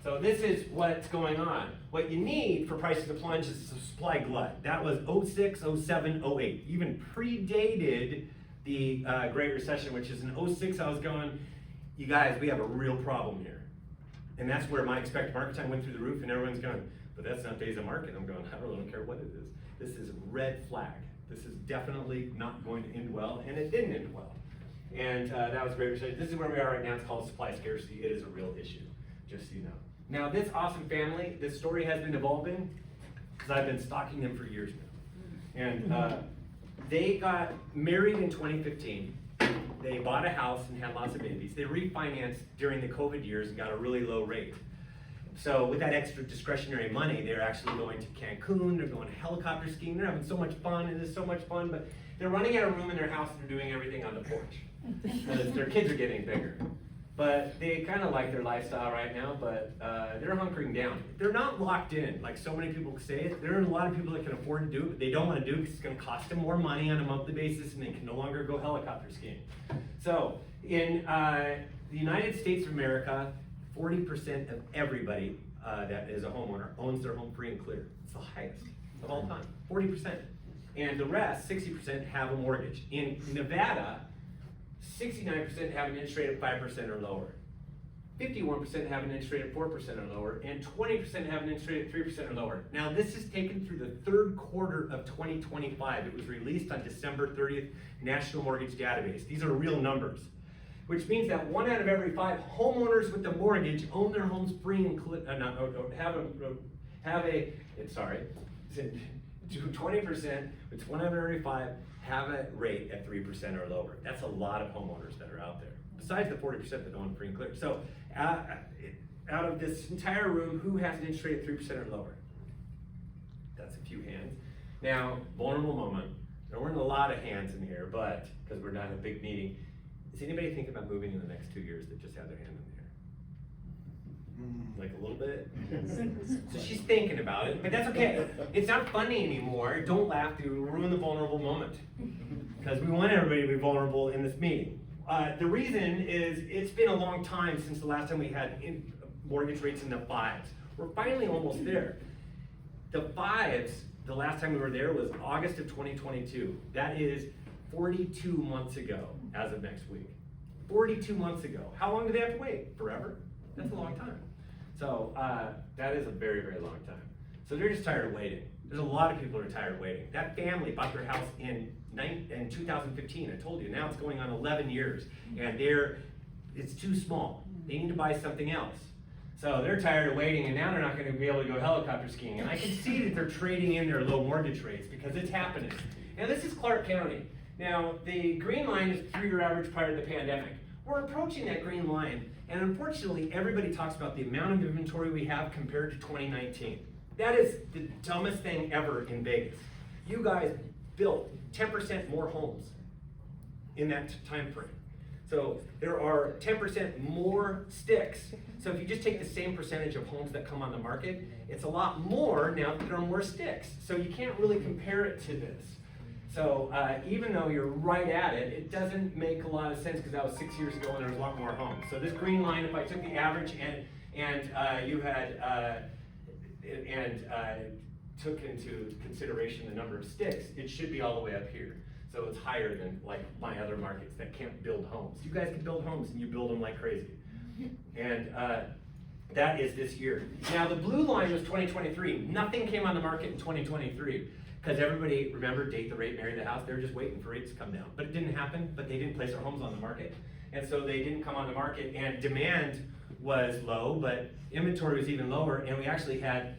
So this is what's going on. What you need for prices to plunge is a supply glut. That was 06, 07, 08, even predated the Great Recession, which is in 06 I was going, you guys, we have a real problem here. And that's where my expected market time went through the roof, and everyone's going, but that's not days of market. I'm going, I really don't care what it is. This is a red flag. This is definitely not going to end well, and it didn't end well. And that was Great Recession. This is where we are right now. It's called supply scarcity. It is a real issue, just so you know. Now, this awesome family, this story has been evolving because I've been stalking them for years now. And they got married in 2015. They bought a house and had lots of babies. They refinanced during the COVID years and got a really low rate. So with that extra discretionary money, they're actually going to Cancun, they're going to helicopter skiing, they're having so much fun, it is so much fun, but they're running out of room in their house and they're doing everything on the porch. Because their kids are getting bigger. But they kind of like their lifestyle right now, but they're hunkering down. They're not locked in, like so many people say it. There are a lot of people that can afford to do it, but they don't want to do it because it's going to cost them more money on a monthly basis and they can no longer go helicopter skiing. So in the United States of America, 40% of everybody that is a homeowner owns their home free and clear. It's the highest of all time, 40%. And the rest, 60%, have a mortgage. In Nevada, 69% have an interest rate of 5% or lower. 51% have an interest rate of 4% or lower, and 20% have an interest rate of 3% or lower. Now, this is taken through the third quarter of 2025. It was released on December 30th, National Mortgage Database. These are real numbers, which means that 1 out of every 5 homeowners with a mortgage own their homes free and clear, 20%, which 1 out of every 5 have a rate at 3% or lower. That's a lot of homeowners that are out there, besides the 40% that own free and clear. So out of this entire room, who has an interest rate at 3% or lower? That's a few hands. Now, vulnerable moment. There weren't a lot of hands in here, but because we're not in a big meeting, is anybody thinking about moving in the next 2 years that just had their hand in the air? Like a little bit? So she's thinking about it, but that's okay. It's not funny anymore. Don't laugh, to ruin the vulnerable moment. Because we want everybody to be vulnerable in this meeting. The reason is it's been a long time since the last time we had mortgage rates in the 5s. We're finally almost there. The 5s the last time we were there was August of 2022. That is 42 months ago as of next week. 42 months ago. How long do they have to wait? Forever? That's a long time. So that is a very, very long time. So they're just tired of waiting. There's a lot of people who are tired of waiting. That family bought their house in 2015. I told you, now it's going on 11 years. And it's too small. They need to buy something else. So they're tired of waiting, and now they're not going to be able to go helicopter skiing. And I can see that they're trading in their low mortgage rates because it's happening. Now this is Clark County. Now the green line is 3-year average prior to the pandemic. We're approaching that green line, and unfortunately everybody talks about the amount of inventory we have compared to 2019. That is the dumbest thing ever in Vegas. You guys built 10% more homes in that time frame. So there are 10% more sticks. So if you just take the same percentage of homes that come on the market, it's a lot more now that there are more sticks. So you can't really compare it to this. So even though you're right at it, it doesn't make a lot of sense because that was 6 years ago and there was a lot more homes. So this green line, if I took the average and you had took into consideration the number of sticks, it should be all the way up here. So it's higher than like my other markets that can't build homes. You guys can build homes and you build them like crazy. And that is this year. Now the blue line was 2023. Nothing came on the market in 2023 because everybody, remember, date the rate, marry the house. They were just waiting for rates to come down. But it didn't happen, but they didn't place their homes on the market. And so they didn't come on the market, and demand was low, but inventory was even lower, and we actually had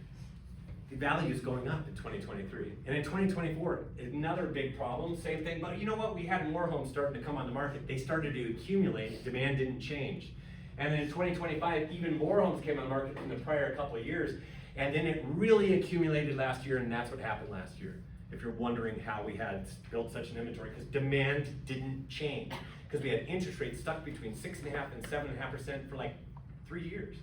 the values going up in 2023. And in 2024, another big problem, same thing, but you know what? We had more homes starting to come on the market. They started to accumulate, demand didn't change. And then in 2025, even more homes came on the market than the prior couple of years. And then it really accumulated last year, and that's what happened last year. If you're wondering how we had built such an inventory, because demand didn't change. Because we had interest rates stuck between 6.5% and 7.5% for like 3 years.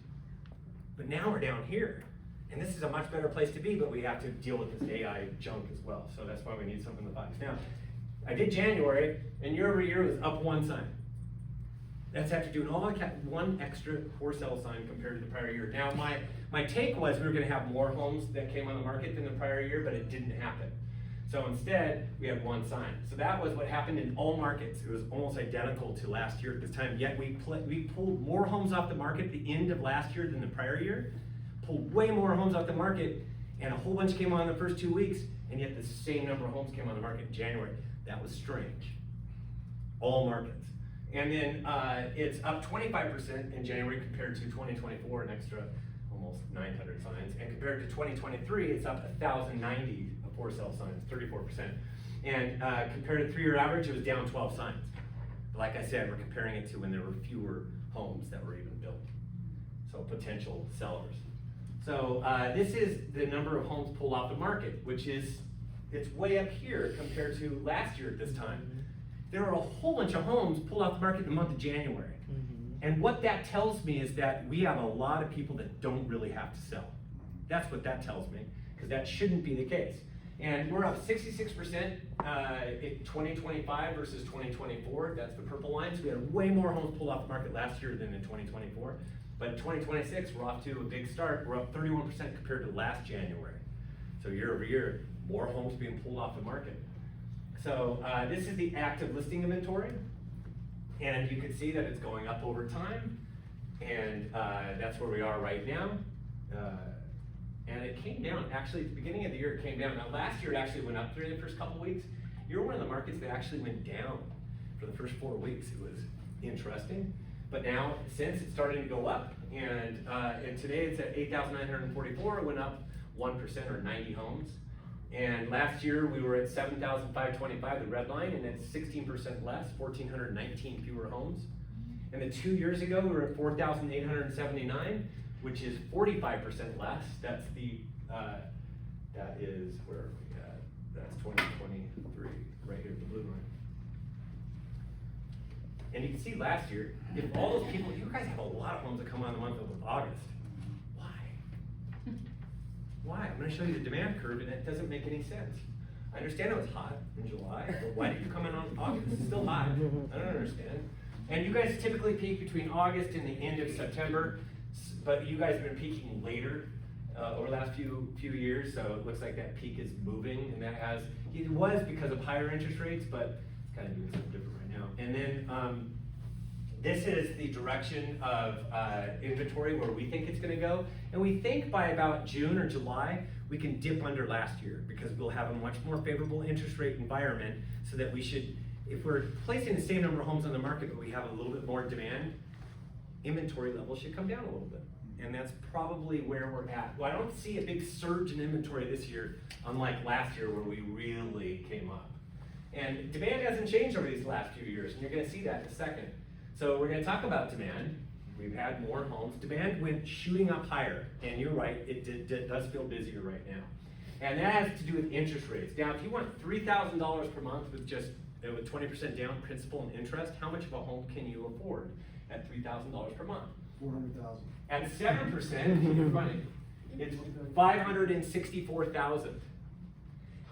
But now we're down here. And this is a much better place to be, but we have to deal with this AI junk as well. So that's why we need something to buy. Now, I did January, and year over year was up 1 sign. That's after doing all one extra for sale sign compared to the prior year. Now, my take was we were gonna have more homes that came on the market than the prior year, but it didn't happen. So instead, we had 1 sign. So that was what happened in all markets. It was almost identical to last year at this time, yet we pulled more homes off the market at the end of last year than the prior year, pulled way more homes off the market, and a whole bunch came on in the first 2 weeks, and yet the same number of homes came on the market in January. That was strange. All markets. And then it's up 25% in January compared to 2024, an extra almost 900 signs. And compared to 2023, it's up 1,090 for sale signs, 34%. And compared to 3-year average, it was down 12 signs. But like I said, we're comparing it to when there were fewer homes that were even built. So potential sellers. So this is the number of homes pulled off the market, which is, it's way up here compared to last year at this time. There are a whole bunch of homes pulled off the market in the month of January. And what that tells me is that we have a lot of people that don't really have to sell. That's what that tells me, because that shouldn't be the case. And we're up 66% in 2025 versus 2024. That's the purple line. So we had way more homes pulled off the market last year than in 2024. But in 2026, we're off to a big start. We're up 31% compared to last January. So year over year, more homes being pulled off the market. So this is the active listing inventory. And you can see that it's going up over time. And that's where we are right now. And it came down, actually, at the beginning of the year, it came down. Now, last year, it actually went up through the first couple of weeks. You're one of the markets that actually went down for the first 4 weeks. It was interesting. But now, since it's starting to go up, and today it's at 8,944, it went up 1% or 90 homes. And last year, we were at 7,525, the red line, and it's 16% less, 1,419 fewer homes. And then 2 years ago, we were at 4,879. Which is 45% less. That's the, that is, where are we at? That's 2023, right here, the blue line. And you can see last year, if all those people, you guys have a lot of homes that come on the month of August. Why? Why? I'm gonna show you the demand curve, and it doesn't make any sense. I understand it was hot in July, but why did you come in on August? It's still hot. I don't understand. And you guys typically peak between August and the end of September. But you guys have been peaking later over the last few years, so it looks like that peak is moving, and it was because of higher interest rates, but it's kind of doing something different right now. And then this is the direction of inventory where we think it's gonna go, and we think by about June or July, we can dip under last year, because we'll have a much more favorable interest rate environment, so that we should, if we're placing the same number of homes on the market, but we have a little bit more demand, inventory levels should come down a little bit. And that's probably where we're at. Well, I don't see a big surge in inventory this year, unlike last year where we really came up. And demand hasn't changed over these last few years, and you're gonna see that in a second. So we're gonna talk about demand. We've had more homes. Demand went shooting up higher, and you're right, it does feel busier right now. And that has to do with interest rates. Now, if you want $3,000 per month with just with 20% down principal and interest, how much of a home can you afford at $3,000 per month? 400,000. At 7%, you're funny, it's 564,000.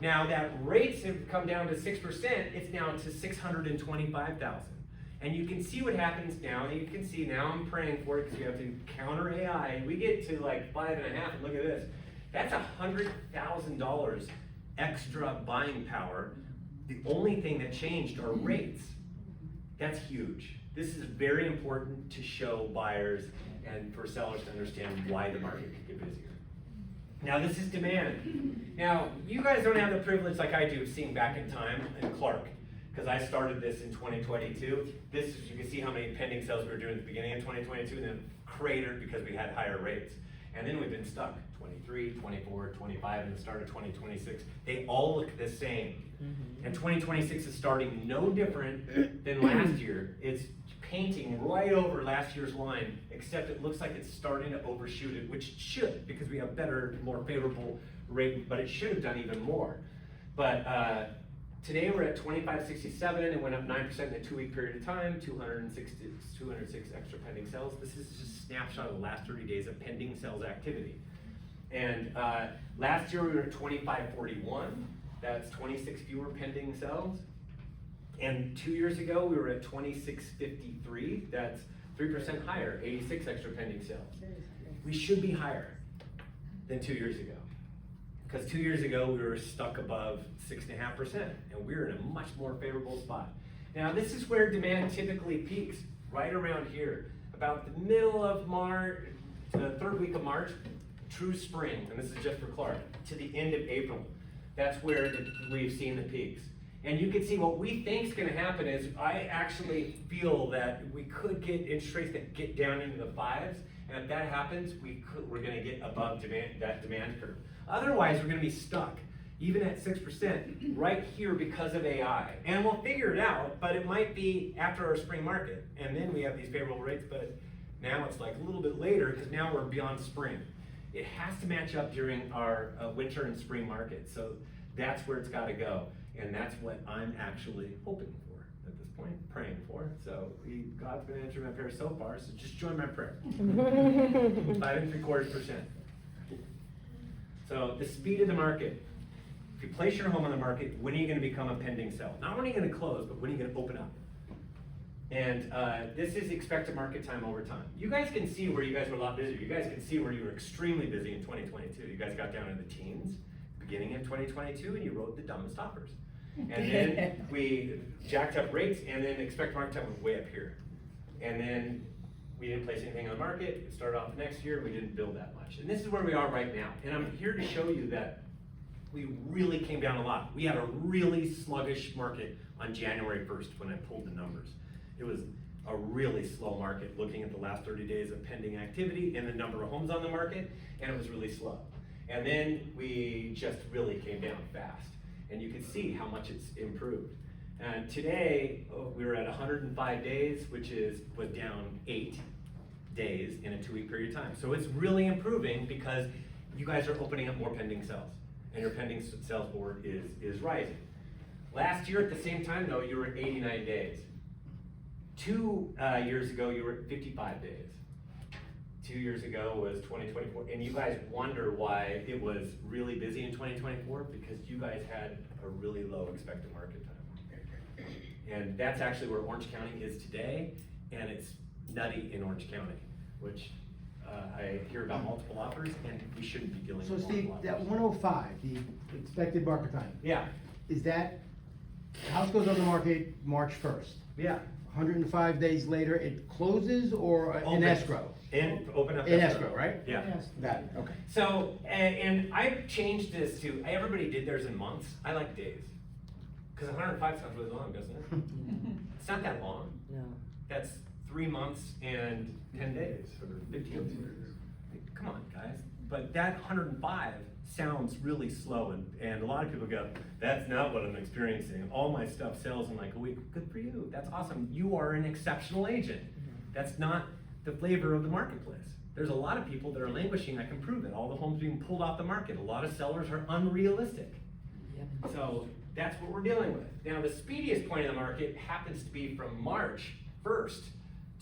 Now that rates have come down to 6%, it's now to 625,000. And you can see what happens now, and you can see now I'm praying for it because we have to counter AI. We get to like 5.5, and look at this. That's $100,000 extra buying power. The only thing that changed are rates. That's huge. This is very important to show buyers and for sellers to understand why the market could get busier. Now this is demand. Now, you guys don't have the privilege like I do of seeing back in time in Clark, because I started this in 2022. This is, you can see how many pending sales we were doing at the beginning of 2022, and then cratered because we had higher rates. And then we've been stuck, 23, 24, 25, and the start of 2026. They all look the same. And 2026 is starting no different than last year. It's painting right over last year's line, except it looks like it's starting to overshoot it, which it should, because we have better, more favorable rate, but it should have done even more. But today we're at 2567, it went up 9% in a 2-week period of time, 206 extra pending sales. This is just a snapshot of the last 30 days of pending sales activity. And last year we were at 2541, that's 26 fewer pending sales. And 2 years ago, we were at 2653. That's 3% higher, 86 extra pending sales. We should be higher than 2 years ago. Because 2 years ago, we were stuck above 6.5%, and we're in a much more favorable spot. Now, this is where demand typically peaks, right around here. About the middle of March, to the 3rd week of March, true spring, and this is just for Clark, to the end of April. That's where we've seen the peaks. And you can see what we think is going to happen is I actually feel that we could get interest rates that get down into the 5s, and if that happens, we're going to get above that demand curve. Otherwise, we're going to be stuck, even at 6%, right here because of AI. And we'll figure it out, but it might be after our spring market, and then we have these favorable rates, but now it's like a little bit later because now we're beyond spring. It has to match up during our winter and spring market, so that's where it's got to go. And that's what I'm actually hoping for at this point, praying for. So God's been answering my prayer so far, so just join my prayer. 5.75%. So the speed of the market. If you place your home on the market, when are you going to become a pending sale? Not when are you going to close, but when are you going to open up? And this is expected market time over time. You guys can see where you guys were a lot busier. You guys can see where you were extremely busy in 2022. You guys got down in the teens, beginning of 2022, and you wrote the dumbest offers. And then we jacked up rates, and then expected market time was way up here. And then we didn't place anything on the market. It started off next year, we didn't build that much. And this is where we are right now. And I'm here to show you that we really came down a lot. We had a really sluggish market on January 1st when I pulled the numbers. It was a really slow market looking at the last 30 days of pending activity and the number of homes on the market, and it was really slow. And then we just really came down fast. And you can see how much it's improved. And today, we were at 105 days, which was down 8 days in a 2-week period of time. So it's really improving because you guys are opening up more pending sales, and your pending sales board is rising. Last year at the same time though, you were at 89 days. 2 years ago, you were at 55 days. 2 years ago was 2024, and you guys wonder why it was really busy in 2024, because you guys had a really low expected market time. And that's actually where Orange County is today, and it's nutty in Orange County, which I hear about multiple offers, and we shouldn't be dealing So with Steve, multiple that offers. 105, the expected market time, Yeah, is that, the house goes on the market March 1st? yeah. 105 days later, it closes or in Open. escrow? Open up In escrow, right? Yeah. Got it, okay. So, and I changed this to, everybody did theirs in months. I like days. Because 105 sounds really long, doesn't it? It's not that long. No. That's 3 months and 10 days, or 15 days. Come on, guys. But that 105 sounds really slow, and a lot of people go, that's not what I'm experiencing. All my stuff sells in like a week. Good for you. That's awesome. You are an exceptional agent. That's not the flavor of the marketplace. There's a lot of people that are languishing. I can prove it. All the homes being pulled off the market. A lot of sellers are unrealistic. Yep. So that's what we're dealing with. Now, the speediest point in the market happens to be from March 1st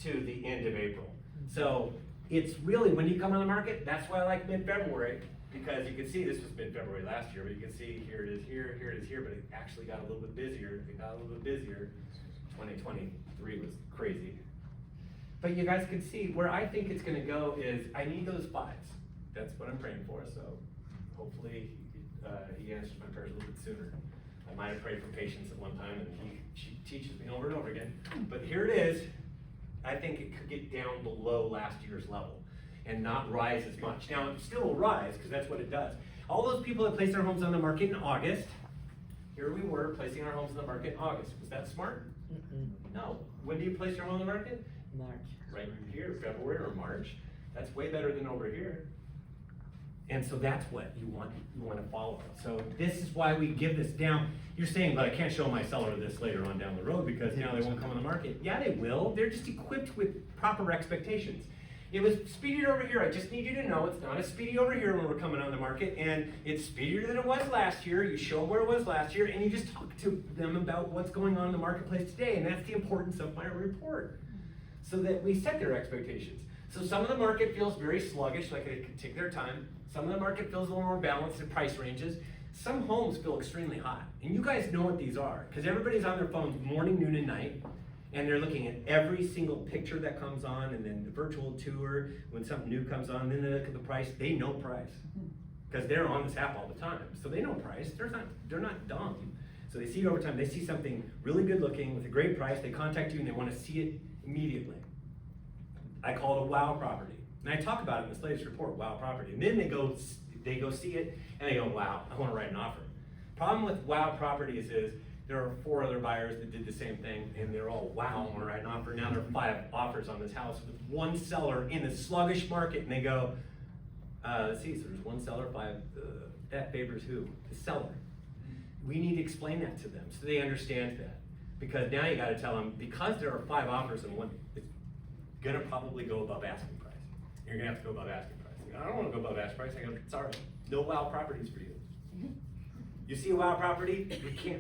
to the end of April. So it's really, when you come on the market, that's why I like mid-February, because you can see this was mid-February last year, but you can see here it is here, here it is here, but it actually got a little bit busier. It got a little bit busier. 2023 was crazy. But you guys can see where I think it's gonna go is, I need those 5s. That's what I'm praying for, so hopefully he answers my prayers a little bit sooner. I might have prayed for patience at one time, and she teaches me over and over again. But here it is. I think it could get down below last year's level and not rise as much. Now, it still will rise, because that's what it does. All those people that placed their homes on the market in August, here we were placing our homes on the market in August. Was that smart? No. When do you place your home on the market? March. Right here, February or March. That's way better than over here. And so that's what you want to follow. So this is why we give this down. You're saying, but I can't show my seller this later on down the road because now they won't come on the market. Yeah, they will. They're just equipped with proper expectations. It was speedier over here. I just need you to know it's not as speedy over here when we're coming on the market, and it's speedier than it was last year. You show where it was last year, and you just talk to them about what's going on in the marketplace today, and that's the importance of my report, so that we set their expectations. So some of the market feels very sluggish, like they can take their time. Some of the market feels a little more balanced in price ranges. Some homes feel extremely hot, and you guys know what these are, because everybody's on their phones morning, noon, and night, and they're looking at every single picture that comes on, and then the virtual tour, when something new comes on, then they look at the price. They know price, because they're on this app all the time, so they know price. They're not dumb. So they see it over time. They see something really good looking with a great price. They contact you, and they want to see it immediately. I call it a wow property. And I talk about it in this latest report, wow property. And then they go see it, and they go, wow, I want to write an offer. Problem with wow properties is there are 4 other buyers that did the same thing, and they're all, wow, I want to write an offer. Now there are 5 offers on this house with 1 seller in a sluggish market, and they go, let's see, so there's 1 seller, 5, that favors who? The seller. We need to explain that to them so they understand that. Because now you got to tell them, because there are 5 offers and 1, it's gonna probably go above asking price. You're gonna have to go above asking price. I don't wanna go above asking price. I go, sorry, no wow properties for you. You see a wow property,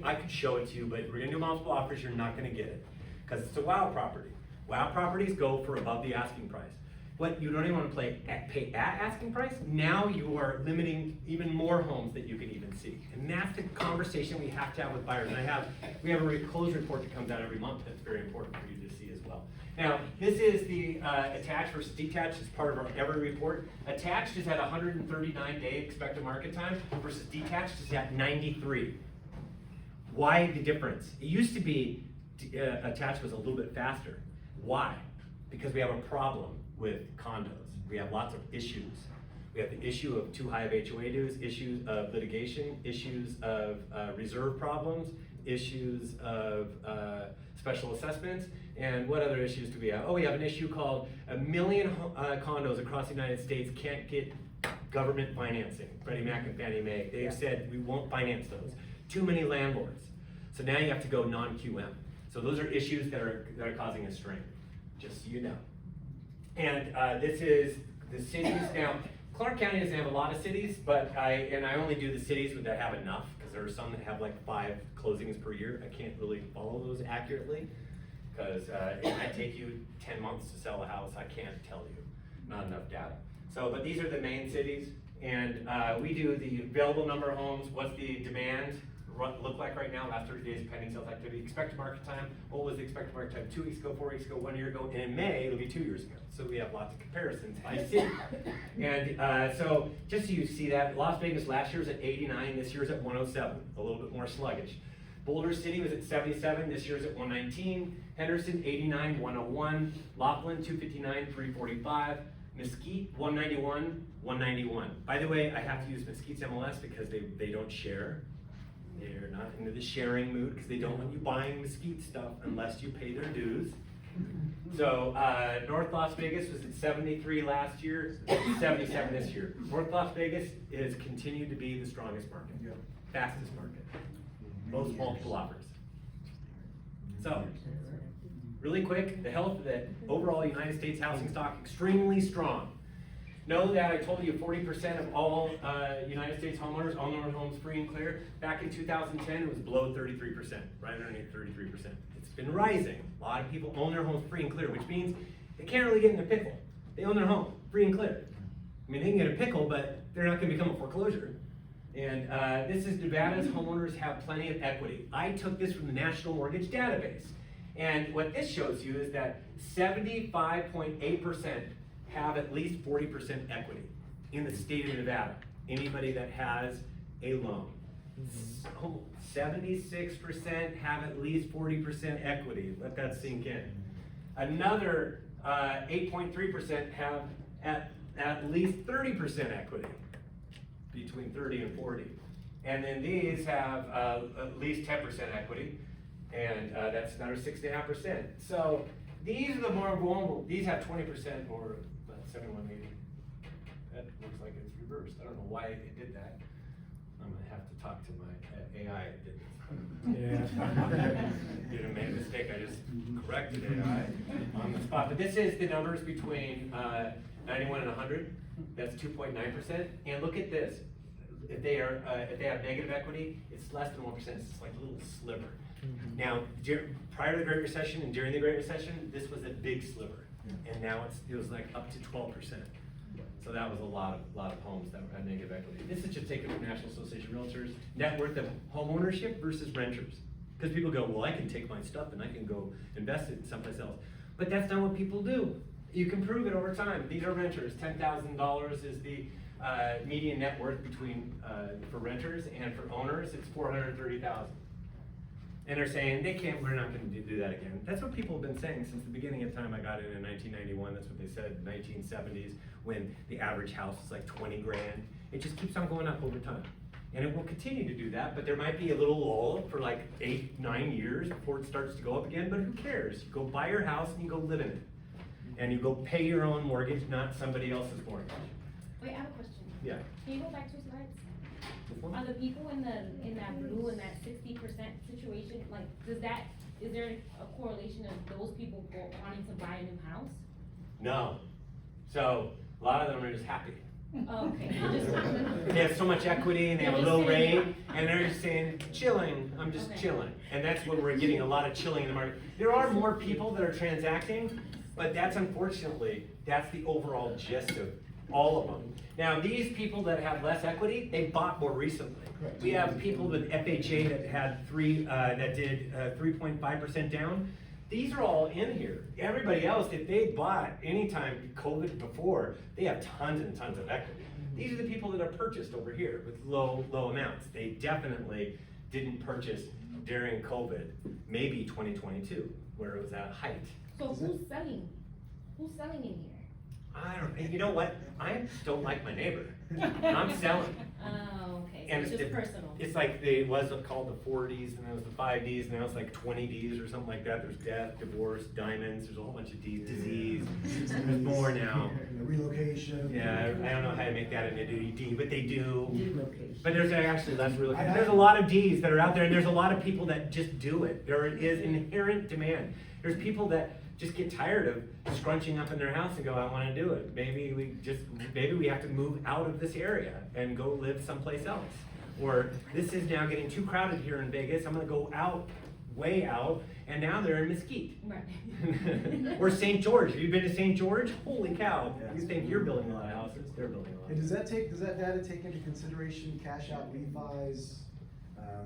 I could show it to you, but we're gonna do multiple offers, you're not gonna get it. Because it's a wow property. Wow properties go for above the asking price. But you don't even wanna pay at asking price, now you are limiting even more homes that you can even see. And that's the conversation we have to have with buyers. And we have a close report that comes out every month that's very important for you to see as well. Now, this is the attached versus detached as part of our every report. Attached is at 139-day expected market time versus detached is at 93. Why the difference? It used to be attached was a little bit faster. Why? Because we have a problem with condos. We have lots of issues. We have the issue of too high of HOA dues, issues of litigation, issues of reserve problems, issues of special assessments, and what other issues do we have? Oh, we have an issue called 1 million condos across the United States can't get government financing. Freddie Mac and Fannie Mae, they've said we won't finance those. Too many landlords. So now you have to go non-QM. So those are issues that are causing a strain, just so you know. And this is the cities. Now, Clark County doesn't have a lot of cities, but I only do the cities that have enough, because there are some that have like 5 closings per year. I can't really follow those accurately, because it might take you 10 months to sell a house. I can't tell you, not enough data. So, but these are the main cities, and we do the available number of homes, what's the demand look like right now, last 30 days of pending sales activity. Expected market time, what was the expected market time 2 weeks ago, 4 weeks ago, 1 year ago, and in May, it'll be 2 years ago. So we have lots of comparisons by city. And so just so you see that, Las Vegas last year was at 89, this year is at 107, a little bit more sluggish. Boulder City was at 77, this year's at 119. Henderson, 89, 101. Laughlin, 259, 345. Mesquite, 191, 191. By the way, I have to use Mesquite's MLS because they don't share. They're not into the sharing mood because they don't want you buying Mesquite stuff unless you pay their dues. So North Las Vegas was at 73 last year, 77 this year. North Las Vegas has continued to be the strongest market, fastest market, most multiple offers. So, really quick, the health of the overall United States housing stock, extremely strong. Know that I told you 40% of all United States homeowners own their homes free and clear. Back in 2010, it was below 33%, right underneath 33%. It's been rising. A lot of people own their homes free and clear, which means they can't really get in a pickle. They own their home free and clear. I mean, they can get a pickle, but they're not gonna become a foreclosure. And this is Nevada's homeowners have plenty of equity. I took this from the National Mortgage Database. And what this shows you is that 75.8% have at least 40% equity in the state of Nevada. Anybody that has a loan. 76% have at least 40% equity. Let that sink in. Another 8.3% have at least 30% equity, between 30 and 40. And then these have at least 10% equity, and that's another 6.5%. So these are the more vulnerable. These have 20% or 7180. That looks like it's reversed. I don't know why it did that. I'm gonna have to talk to my AI. It did this. Yeah. You made a mistake. I just corrected AI on the spot. But this is the numbers between 91 and 100. That's 2.9%. And look at this. If they have negative equity, it's less than 1%. It's just like a little sliver. Now, prior to the Great Recession and during the Great Recession, this was a big sliver, and now it was like up to 12%. So that was a lot of homes that had negative equity. This is just taken from National Association of Realtors. Net worth of home ownership versus renters, because people go, well, I can take my stuff and I can go invest it someplace else, but that's not what people do. You can prove it over time. These are renters. $10,000 is the median net worth for renters, and for owners, it's $430,000. And they're saying we're not going to do that again. That's what people have been saying since the beginning of time. I got in 1991. That's what they said, 1970s, when the average house is like 20 grand. It just keeps on going up over time. And it will continue to do that, but there might be a little lull for like 8-9 years before it starts to go up again, but who cares? You go buy your house and you go live in it. And you go pay your own mortgage, not somebody else's mortgage. Wait, I have a question. Yeah. Can you go back 2 slides? Are the people in that blue, in that 60% situation, like, is there a correlation of those people wanting to buy a new house? No. So a lot of them are just happy. Oh, okay. They have so much equity and they have a low rate, and they're just saying, chilling, I'm just Okay. chilling. And that's where we're getting a lot of chilling in the market. There are more people that are transacting, but that's the overall gist of all of them. Now, these people that have less equity, they bought more recently. We have people with FHA that had did 3.5% down. These are all in here. Everybody else, if they bought anytime COVID before, they have tons and tons of equity. These are the people that are purchased over here with low amounts. They definitely didn't purchase during COVID, maybe 2022, where it was at height. So who's selling? Who's selling in here? I don't, and you know what? I don't like my neighbor. I'm selling. Oh, okay, so And it's just personal. It's like it was called the 4Ds, and then it was the 5Ds, and now it's like 20 Ds or something like that. There's death, divorce, diamonds, there's a whole bunch of Ds, disease. There's more now. Relocation. Yeah, I don't know how to make that into a D, but they do. Relocation. But there's actually less relocation. There's a lot of Ds that are out there, and there's a lot of people that just do it. There is inherent demand. There's people that just get tired of scrunching up in their house and go, I want to do it. Maybe we have to move out of this area and go live someplace else. Or this is now getting too crowded here in Vegas. I'm going to go out, way out, and now they're in Mesquite. Right. Or St. George. Have you been to St. George? Holy cow! You think you're building a lot of houses? They're building a lot. And does that data take into consideration cash out refis,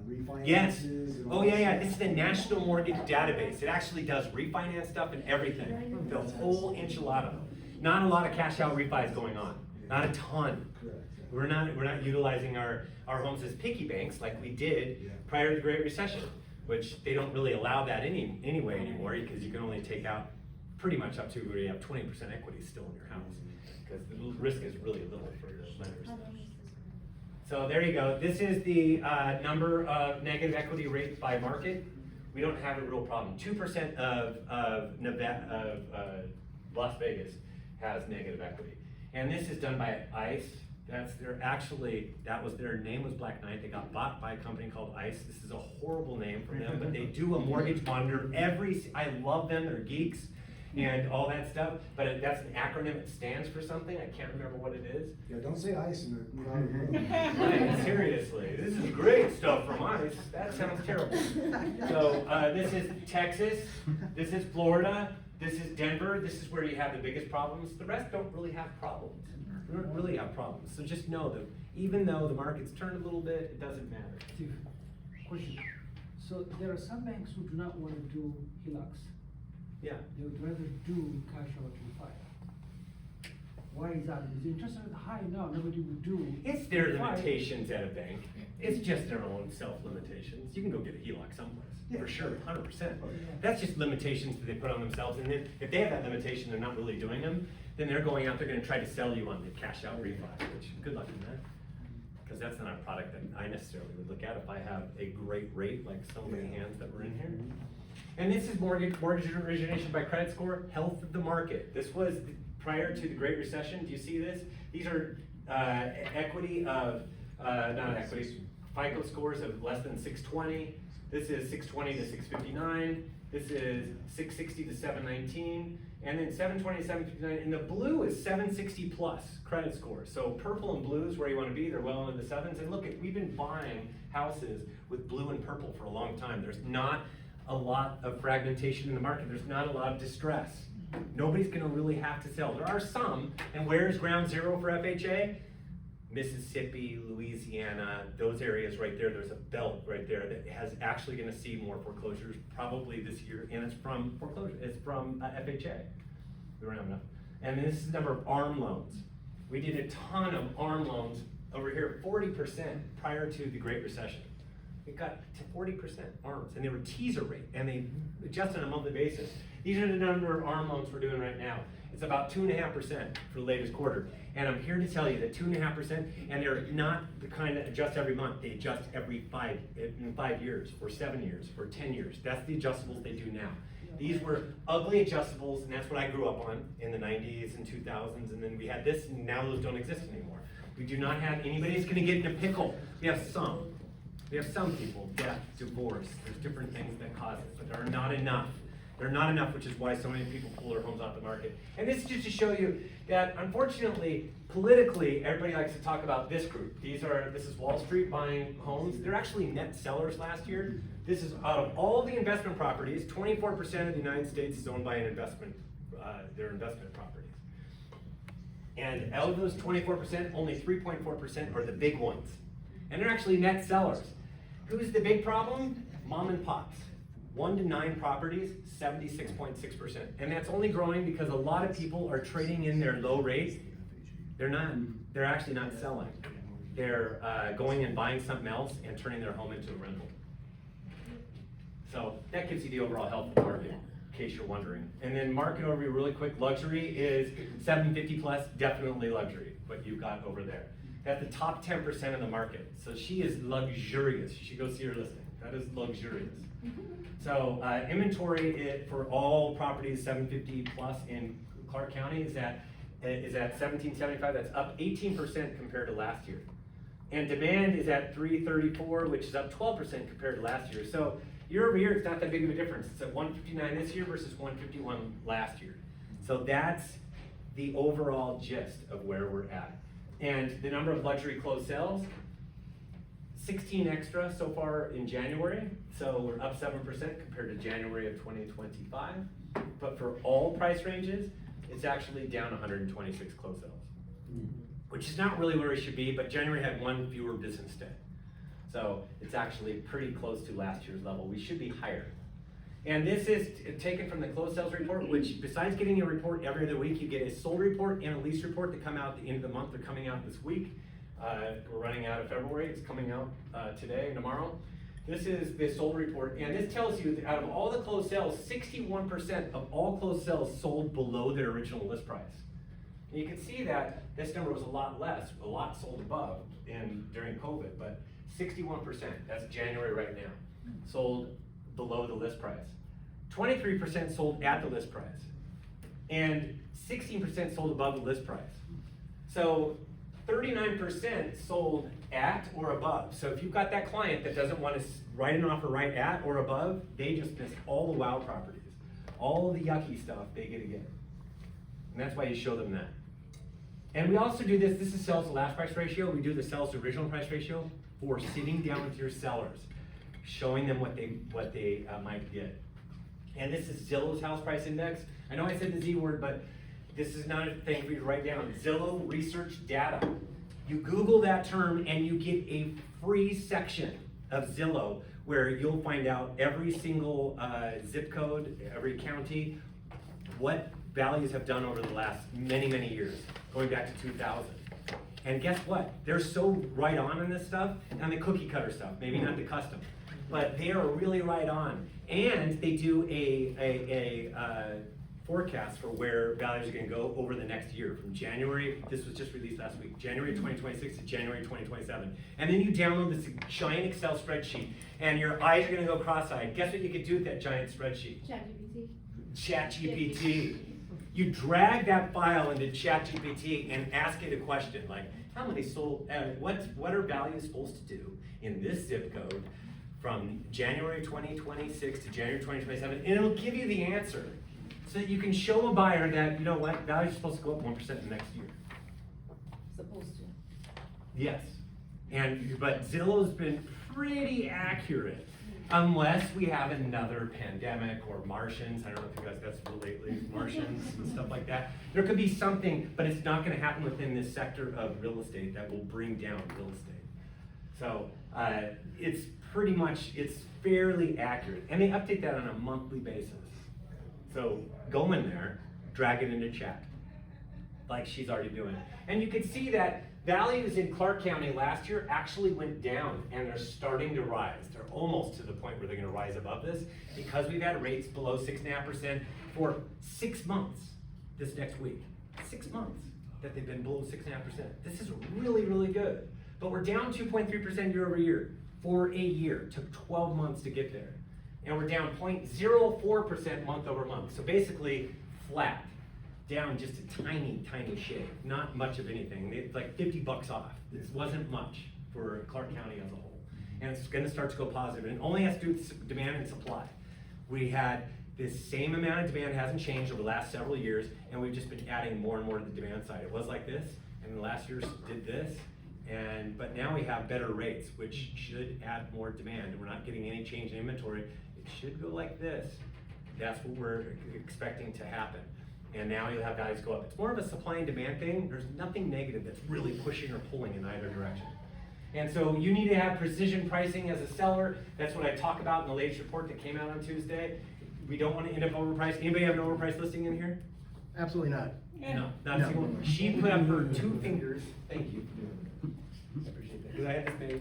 refinances Yes. and Oh, all yeah, that yeah, stuff? this is the National Mortgage Database. It actually does refinance stuff and everything, the whole enchilada. Not a lot of cash out refis going on, not a ton. Correct, yeah. We're not utilizing our homes as piggy banks like we did Yeah. prior to the Great Recession, which they don't really allow that anyway anymore, because you can only take out pretty much up to where you have 20% equity still in your house, because the risk is really little for the lenders. So there you go. This is the number of negative equity rates by market. We don't have a real problem. 2% of Nevada, Las Vegas has negative equity. And this is done by ICE. That was their name was Black Knight. They got bought by a company called ICE. This is a horrible name for them, but they do a mortgage monitor I love them, they're geeks and all that stuff, but that's an acronym, it stands for something, I can't remember what it is. Yeah, don't say ice in the. Right, seriously, this is great stuff from ICE, that sounds terrible. So, this is Texas, this is Florida, this is Denver, this is where you have the biggest problems. The rest don't really have problems. We don't really have problems. So just know that even though the market's turned a little bit, it doesn't matter. Steve, question. So there are some banks who do not want to do HELOCs. Yeah. They would rather do cash out refi. Why is that? Is the interest rate high now? Nobody would do. It's their refi. limitations at a bank. It's just their own self-limitations. You can go get a HELOC someplace, for sure, 100%. That's just limitations that they put on themselves, and then if they have that limitation, they're not really doing them, then they're going out, they're gonna try to sell you on the cash out refi, which, good luck in that. Because that's not a product that I necessarily would look at if I have a great rate, like so many hands that were in here. And this is mortgage origination by credit score, health of the market. This was prior to the Great Recession. Do you see this? These are equity of, not equity, FICO scores of less than 620. This is 620 to 659. This is 660 to 719. And then 720 to 759. And the blue is 760 plus credit score. So purple and blue is where you want to be. They're well into the sevens. And look, we've been buying houses with blue and purple for a long time. There's not a lot of fragmentation in the market. There's not a lot of distress. Nobody's gonna really have to sell. There are some, and where's ground zero for FHA? Mississippi, Louisiana, those areas right there. There's a belt right there that has actually gonna see more foreclosures probably this year, and it's from foreclosure, it's from FHA. We don't have enough. And this is the number of ARM loans. We did a ton of ARM loans over here, 40% prior to the Great Recession. It got to 40% ARMs, and they were teaser rate, and they adjust on a monthly basis. These are the number of ARM loans we're doing right now. It's about 2.5% for the latest quarter. And I'm here to tell you that 2.5%, and they're not the kind that adjust every month. They adjust in 5 years, or 7 years, or 10 years. That's the adjustables they do now. These were ugly adjustables, and that's what I grew up on in the 90s and 2000s, and then we had this, and now those don't exist anymore. We do not have anybody that's gonna get in a pickle. We have some. We have some people, death, divorce, there's different things that cause it, but there are not enough. There are not enough, which is why so many people pull their homes off the market. And this is just to show you that, unfortunately, politically, everybody likes to talk about this group. This is Wall Street buying homes. They're actually net sellers last year. This is out of all the investment properties, 24% of the United States is owned by an investment, their investment properties. And out of those 24%, only 3.4% are the big ones. And they're actually net sellers. Who's the big problem? Mom and pops. 1 to 9 properties, 76.6%. And that's only growing because a lot of people are trading in their low rates. They're actually not selling. They're going and buying something else and turning their home into a rental. So that gives you the overall health of the market, in case you're wondering. And then market overview really quick. Luxury is 750 plus, definitely luxury, what you've got over there. That's the top 10% of the market. So she is luxurious. You should go see her listing. That is luxurious. So inventory for all properties 750 plus in Clark County is at 1775. That's up 18% compared to last year. And demand is at 334, which is up 12% compared to last year. So year over year, it's not that big of a difference. It's at 159 this year versus 151 last year. So that's the overall gist of where we're at. And the number of luxury closed sales, 16 extra so far in January. So we're up 7% compared to January of 2025. But for all price ranges, it's actually down 126 closed sales, which is not really where it should be, but January had 1 fewer business day. So it's actually pretty close to last year's level. We should be higher. And this is taken from the closed sales report, which besides getting a report every other week, you get a sold report and a lease report that come out at the end of the month. They're coming out this week. We're running out of February. It's coming out today and tomorrow. This is the sold report, and this tells you that out of all the closed sales, 61% of all closed sales sold below their original list price. And you can see that this number was a lot less, a lot sold above during COVID, but 61%, that's January right now, sold below the list price. 23% sold at the list price, and 16% sold above the list price. So 39% sold at or above. So if you've got that client that doesn't want to write an offer right at or above, they just missed all the wow properties. All the yucky stuff they get to get. And that's why you show them that. And we also do this is sales to last price ratio. We do the sales to original price ratio for sitting down with your sellers, showing them what they might get. And this is Zillow's house price index. I know I said the Z word, but this is not a thing for you to write down. Zillow research data. You Google that term and you get a free section of Zillow where you'll find out every single zip code, every county, what values have done over the last many, many years, going back to 2000. And guess what? They're so right on this stuff, and the cookie cutter stuff, maybe not the custom, but they are really right on. And they do a forecast for where values are gonna go over the next year, from January, this was just released last week, January 2026 to January 2027. And then you download this giant Excel spreadsheet, and your eyes are gonna go cross-eyed. Guess what you could do with that giant spreadsheet? ChatGPT. You drag that file into ChatGPT and ask it a question like, how many sold, what are values supposed to do in this zip code from January 2026 to January 2027, and it'll give you the answer. So that you can show a buyer that, you know what, values are supposed to go up 1% the next year. Supposed to. Yes. But Zillow's been pretty accurate. Unless we have another pandemic or Martians, I don't know if you guys got some lately, Martians and stuff like that. There could be something, but it's not gonna happen within this sector of real estate that will bring down real estate. So it's pretty much, it's fairly accurate. And they update that on a monthly basis. So go in there, drag it into chat, like she's already doing. And you can see that values in Clark County last year actually went down, and they're starting to rise. They're almost to the point where they're gonna rise above this, because we've had rates below 6.5% for 6 months this next week. 6 months that they've been below 6.5%. This is really, really good. But we're down 2.3% year over year for a year. It took 12 months to get there. And we're down 0.04% month over month. So basically flat, down just a tiny, tiny shade. Not much of anything. It's like $50 off. This wasn't much for Clark County as a whole. And it's gonna start to go positive. And it only has to do with demand and supply. We had this same amount of demand, hasn't changed over the last several years, and we've just been adding more and more to the demand side. It was like this, and the last years did this, but now we have better rates, which should add more demand. We're not getting any change in inventory. It should go like this. That's what we're expecting to happen. And now you'll have values go up. It's more of a supply and demand thing. There's nothing negative that's really pushing or pulling in either direction. And so you need to have precision pricing as a seller. That's what I talk about in the latest report that came out on Tuesday. We don't want to end up overpriced. Anybody have an overpriced listing in here? Absolutely not. No, not a single one. She put up her 2 fingers. Thank you. I appreciate that, because I had this made.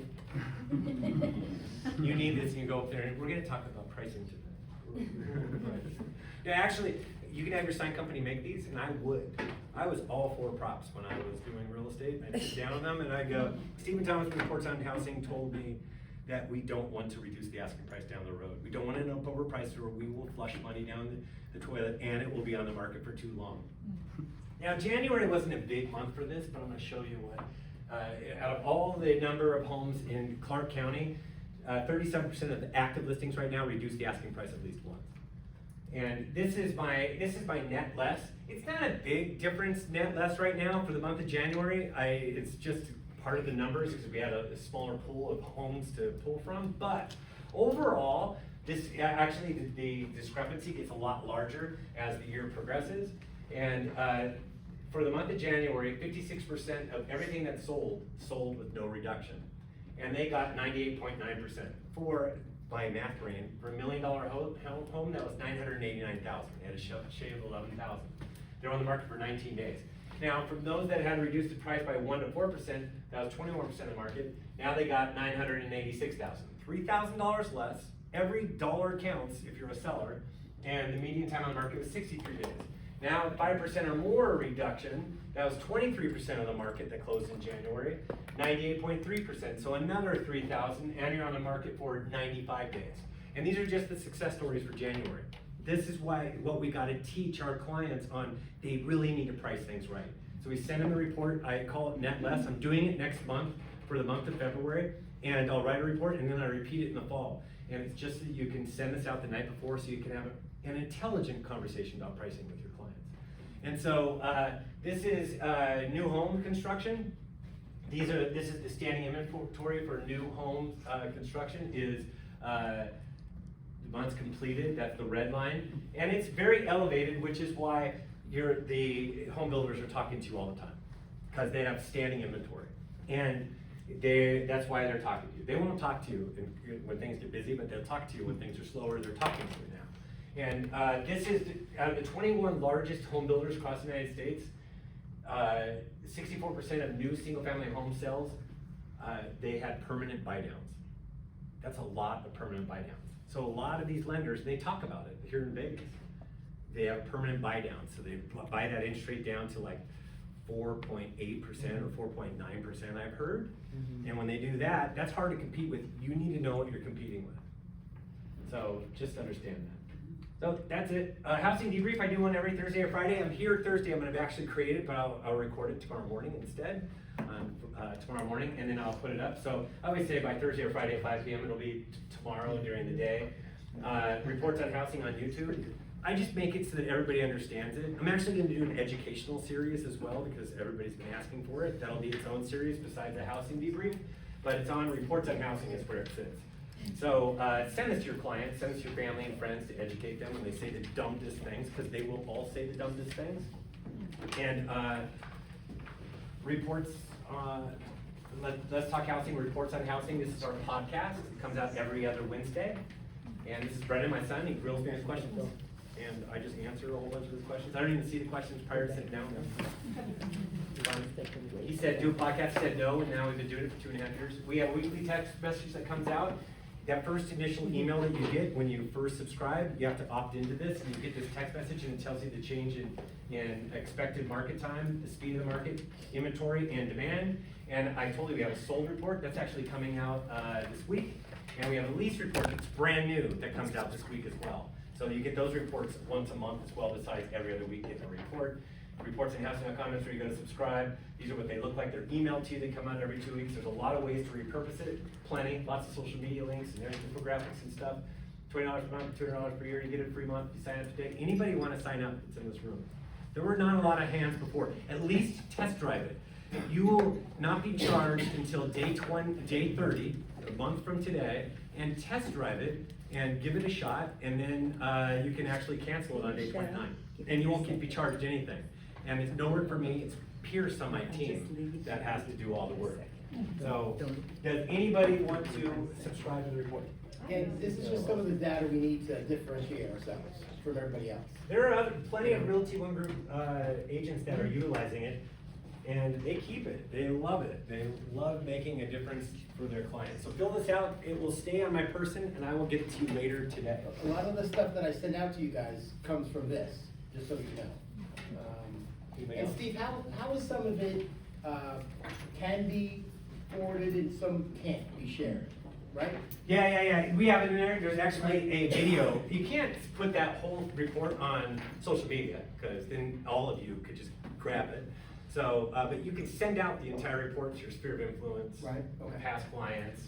You need this, and you go up there, and we're gonna talk about pricing today. Yeah, actually, you can have your sign company make these, and I would. I was all for props when I was doing real estate. I'd sit down on them, and I'd go, Stephen Thomas from Reports on Housing told me that we don't want to reduce the asking price down the road. We don't want to end up overpriced, or we will flush money down the toilet, and it will be on the market for too long. Now, January wasn't a big month for this, but I'm gonna show you what. Out of all the number of homes in Clark County, 37% of the active listings right now reduce the asking price at least once. And this is my net less. It's not a big difference net less right now for the month of January. It's just part of the numbers because we had a smaller pool of homes to pull from. But overall, this actually the discrepancy gets a lot larger as the year progresses. And for the month of January, 56% of everything that sold with no reduction. and they got 98.9%. For, my math brain, for $1 million home, that was 989,000. They had a shave of 11,000. They're on the market for 19 days. Now, for those that had reduced the price by 1 to 4%, that was 21% of the market. Now they got 986,000. $3,000 less. Every dollar counts if you're a seller, and the median time on the market was 63 days. Now, 5% or more reduction, that was 23% of the market that closed in January, 98.3%. So another 3,000, and you're on the market for 95 days. And these are just the success stories for January. This is what we gotta teach our clients on, they really need to price things right. So we send them a report, I call it net less. I'm doing it next month for the month of February, and I'll write a report and then I repeat it in the fall. And it's just that you can send this out the night before so you can have an intelligent conversation about pricing with your clients. And so this is new home construction. This is the standing inventory for new home construction is months completed, that's the red line. And it's very elevated, which is why the home builders are talking to you all the time, because they have standing inventory. And that's why they're talking to you. They won't talk to you when things get busy, but they'll talk to you when things are slower. They're talking to you now. And this is, out of the 21 largest home builders across the United States, 64% of new single-family home sales, they had permanent buy-downs. That's a lot of permanent buy-downs. So a lot of these lenders, they talk about it here in Vegas. They have permanent buy-downs, so they buy that interest rate down to like 4.8% or 4.9%, I've heard. And when they do that, that's hard to compete with. You need to know what you're competing with. So just understand that. So that's it. Housing debrief, I do one every Thursday or Friday. I'm here Thursday, I'm gonna actually create it, but I'll record it tomorrow morning instead. Tomorrow morning, and then I'll put it up. So I always say by Thursday or Friday at 5 p.m. It'll be tomorrow during the day. Reports on housing on YouTube. I just make it so that everybody understands it. I'm actually going to do an educational series as well because everybody's been asking for it. That'll be its own series besides the housing debrief, but it's on reports on housing is where it sits. So send this to your clients, send this to your family and friends to educate them when they say the dumbest things, because they will all say the dumbest things. And reports, Let's Talk Housing, Reports on Housing. This is our podcast. It comes out every other Wednesday. And this is Brendan, my son. He grills me his questions. And I just answer a whole bunch of his questions. I don't even see the questions prior to sitting down. He said, do a podcast, he said no, and now we've been doing it for 2.5 years. We have a weekly text message that comes out. That first initial email that you get when you first subscribe, you have to opt into this, and you get this text message, and it tells you the change in expected market time, the speed of the market, inventory, and demand. And I told you we have a sold report that's actually coming out this week, and we have a lease report that's brand new that comes out this week as well. So you get those reports once a month as well, besides every other week getting a report. Reports and housing.com, that's where you go to subscribe. These are what they look like. They're emailed to you. They come out every 2 weeks. There's a lot of ways to repurpose it. Plenty, lots of social media links and there's infographics and stuff. $20 per month, $200 per year. You get it a free month. You sign up today. Anybody want to sign up that's in this room? There were not a lot of hands before. At least test drive it. You will not be charged until day 30, a month from today, and test drive it and give it a shot, and then you can actually cancel it on day 29. And you won't be charged anything. And it's no work for me, it's Pierce on my team that has to do all the work. So, does anybody want to subscribe to the report? And this is just some of the data we need to differentiate ourselves from everybody else. There are plenty of Realty One Group agents that are utilizing it, and they keep it, they love it. They love making a difference for their clients. So fill this out, it will stay on my person, and I will get it to you later today. A lot of the stuff that I send out to you guys comes from this, just so you know. And Steve, how is some of it can be forwarded and some can't be shared, right? Yeah. We have it in there. There's actually a video. You can't put that whole report on social media because then all of you could just grab it. So, but you can send out the entire report to your sphere of influence, right? Okay. Past clients.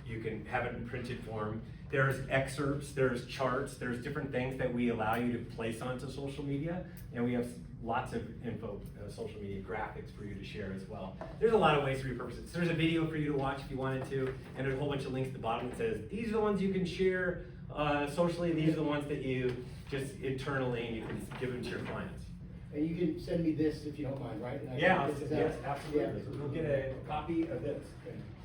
You can have it in printed form. There's excerpts, there's charts, there's different things that we allow you to place onto social media, and we have lots of info, social media graphics for you to share as well. There's a lot of ways to repurpose it. So there's a video for you to watch if you wanted to, and there's a whole bunch of links at the bottom that says, these are the ones you can share socially, these are the ones that you just internally, and you can give them to your clients. And you can send me this if you don't mind, right? And I can Yeah, get this out. yes, absolutely. We'll get a copy of this.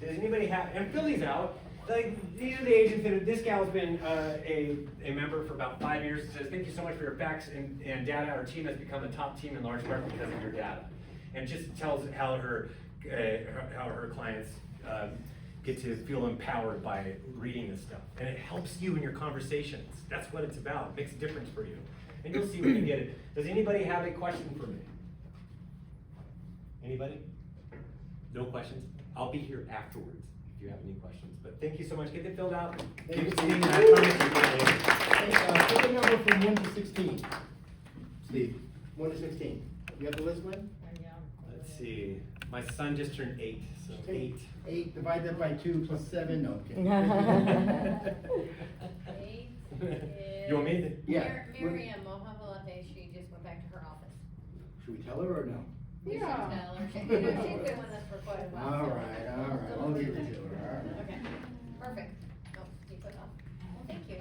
Does anybody have, and fill these out, like, these are the agents that, this gal's been, a member for about 5 years, and says, thank you so much for your facts and data, our team has become a top team in large part because of your data. And just tells how her clients, get to feel empowered by reading this stuff. And it helps you in your conversations. That's what it's about, it makes a difference for you. And you'll see when you get it. Does anybody have a question for me? Anybody? No questions? I'll be here afterwards if you have any questions. But thank you so much. Get it filled out. Thank you. Give it to me. I promise you get it later. Hey, pick a number from 1 to 16. Steve, 1 to 16. You have the list, Lynn? Let's see. My son just turned 8, so 8. 8, divide that by 2 plus 7, no, I'm kidding. You want me to? Yeah. Miriam Mohammalafe, she just went back to her office. Should we tell her or no? You should tell her. She's been with us for quite a while. All right, I'll give it to her, all right. Okay, perfect. Oh, you put it off. Well, thank you.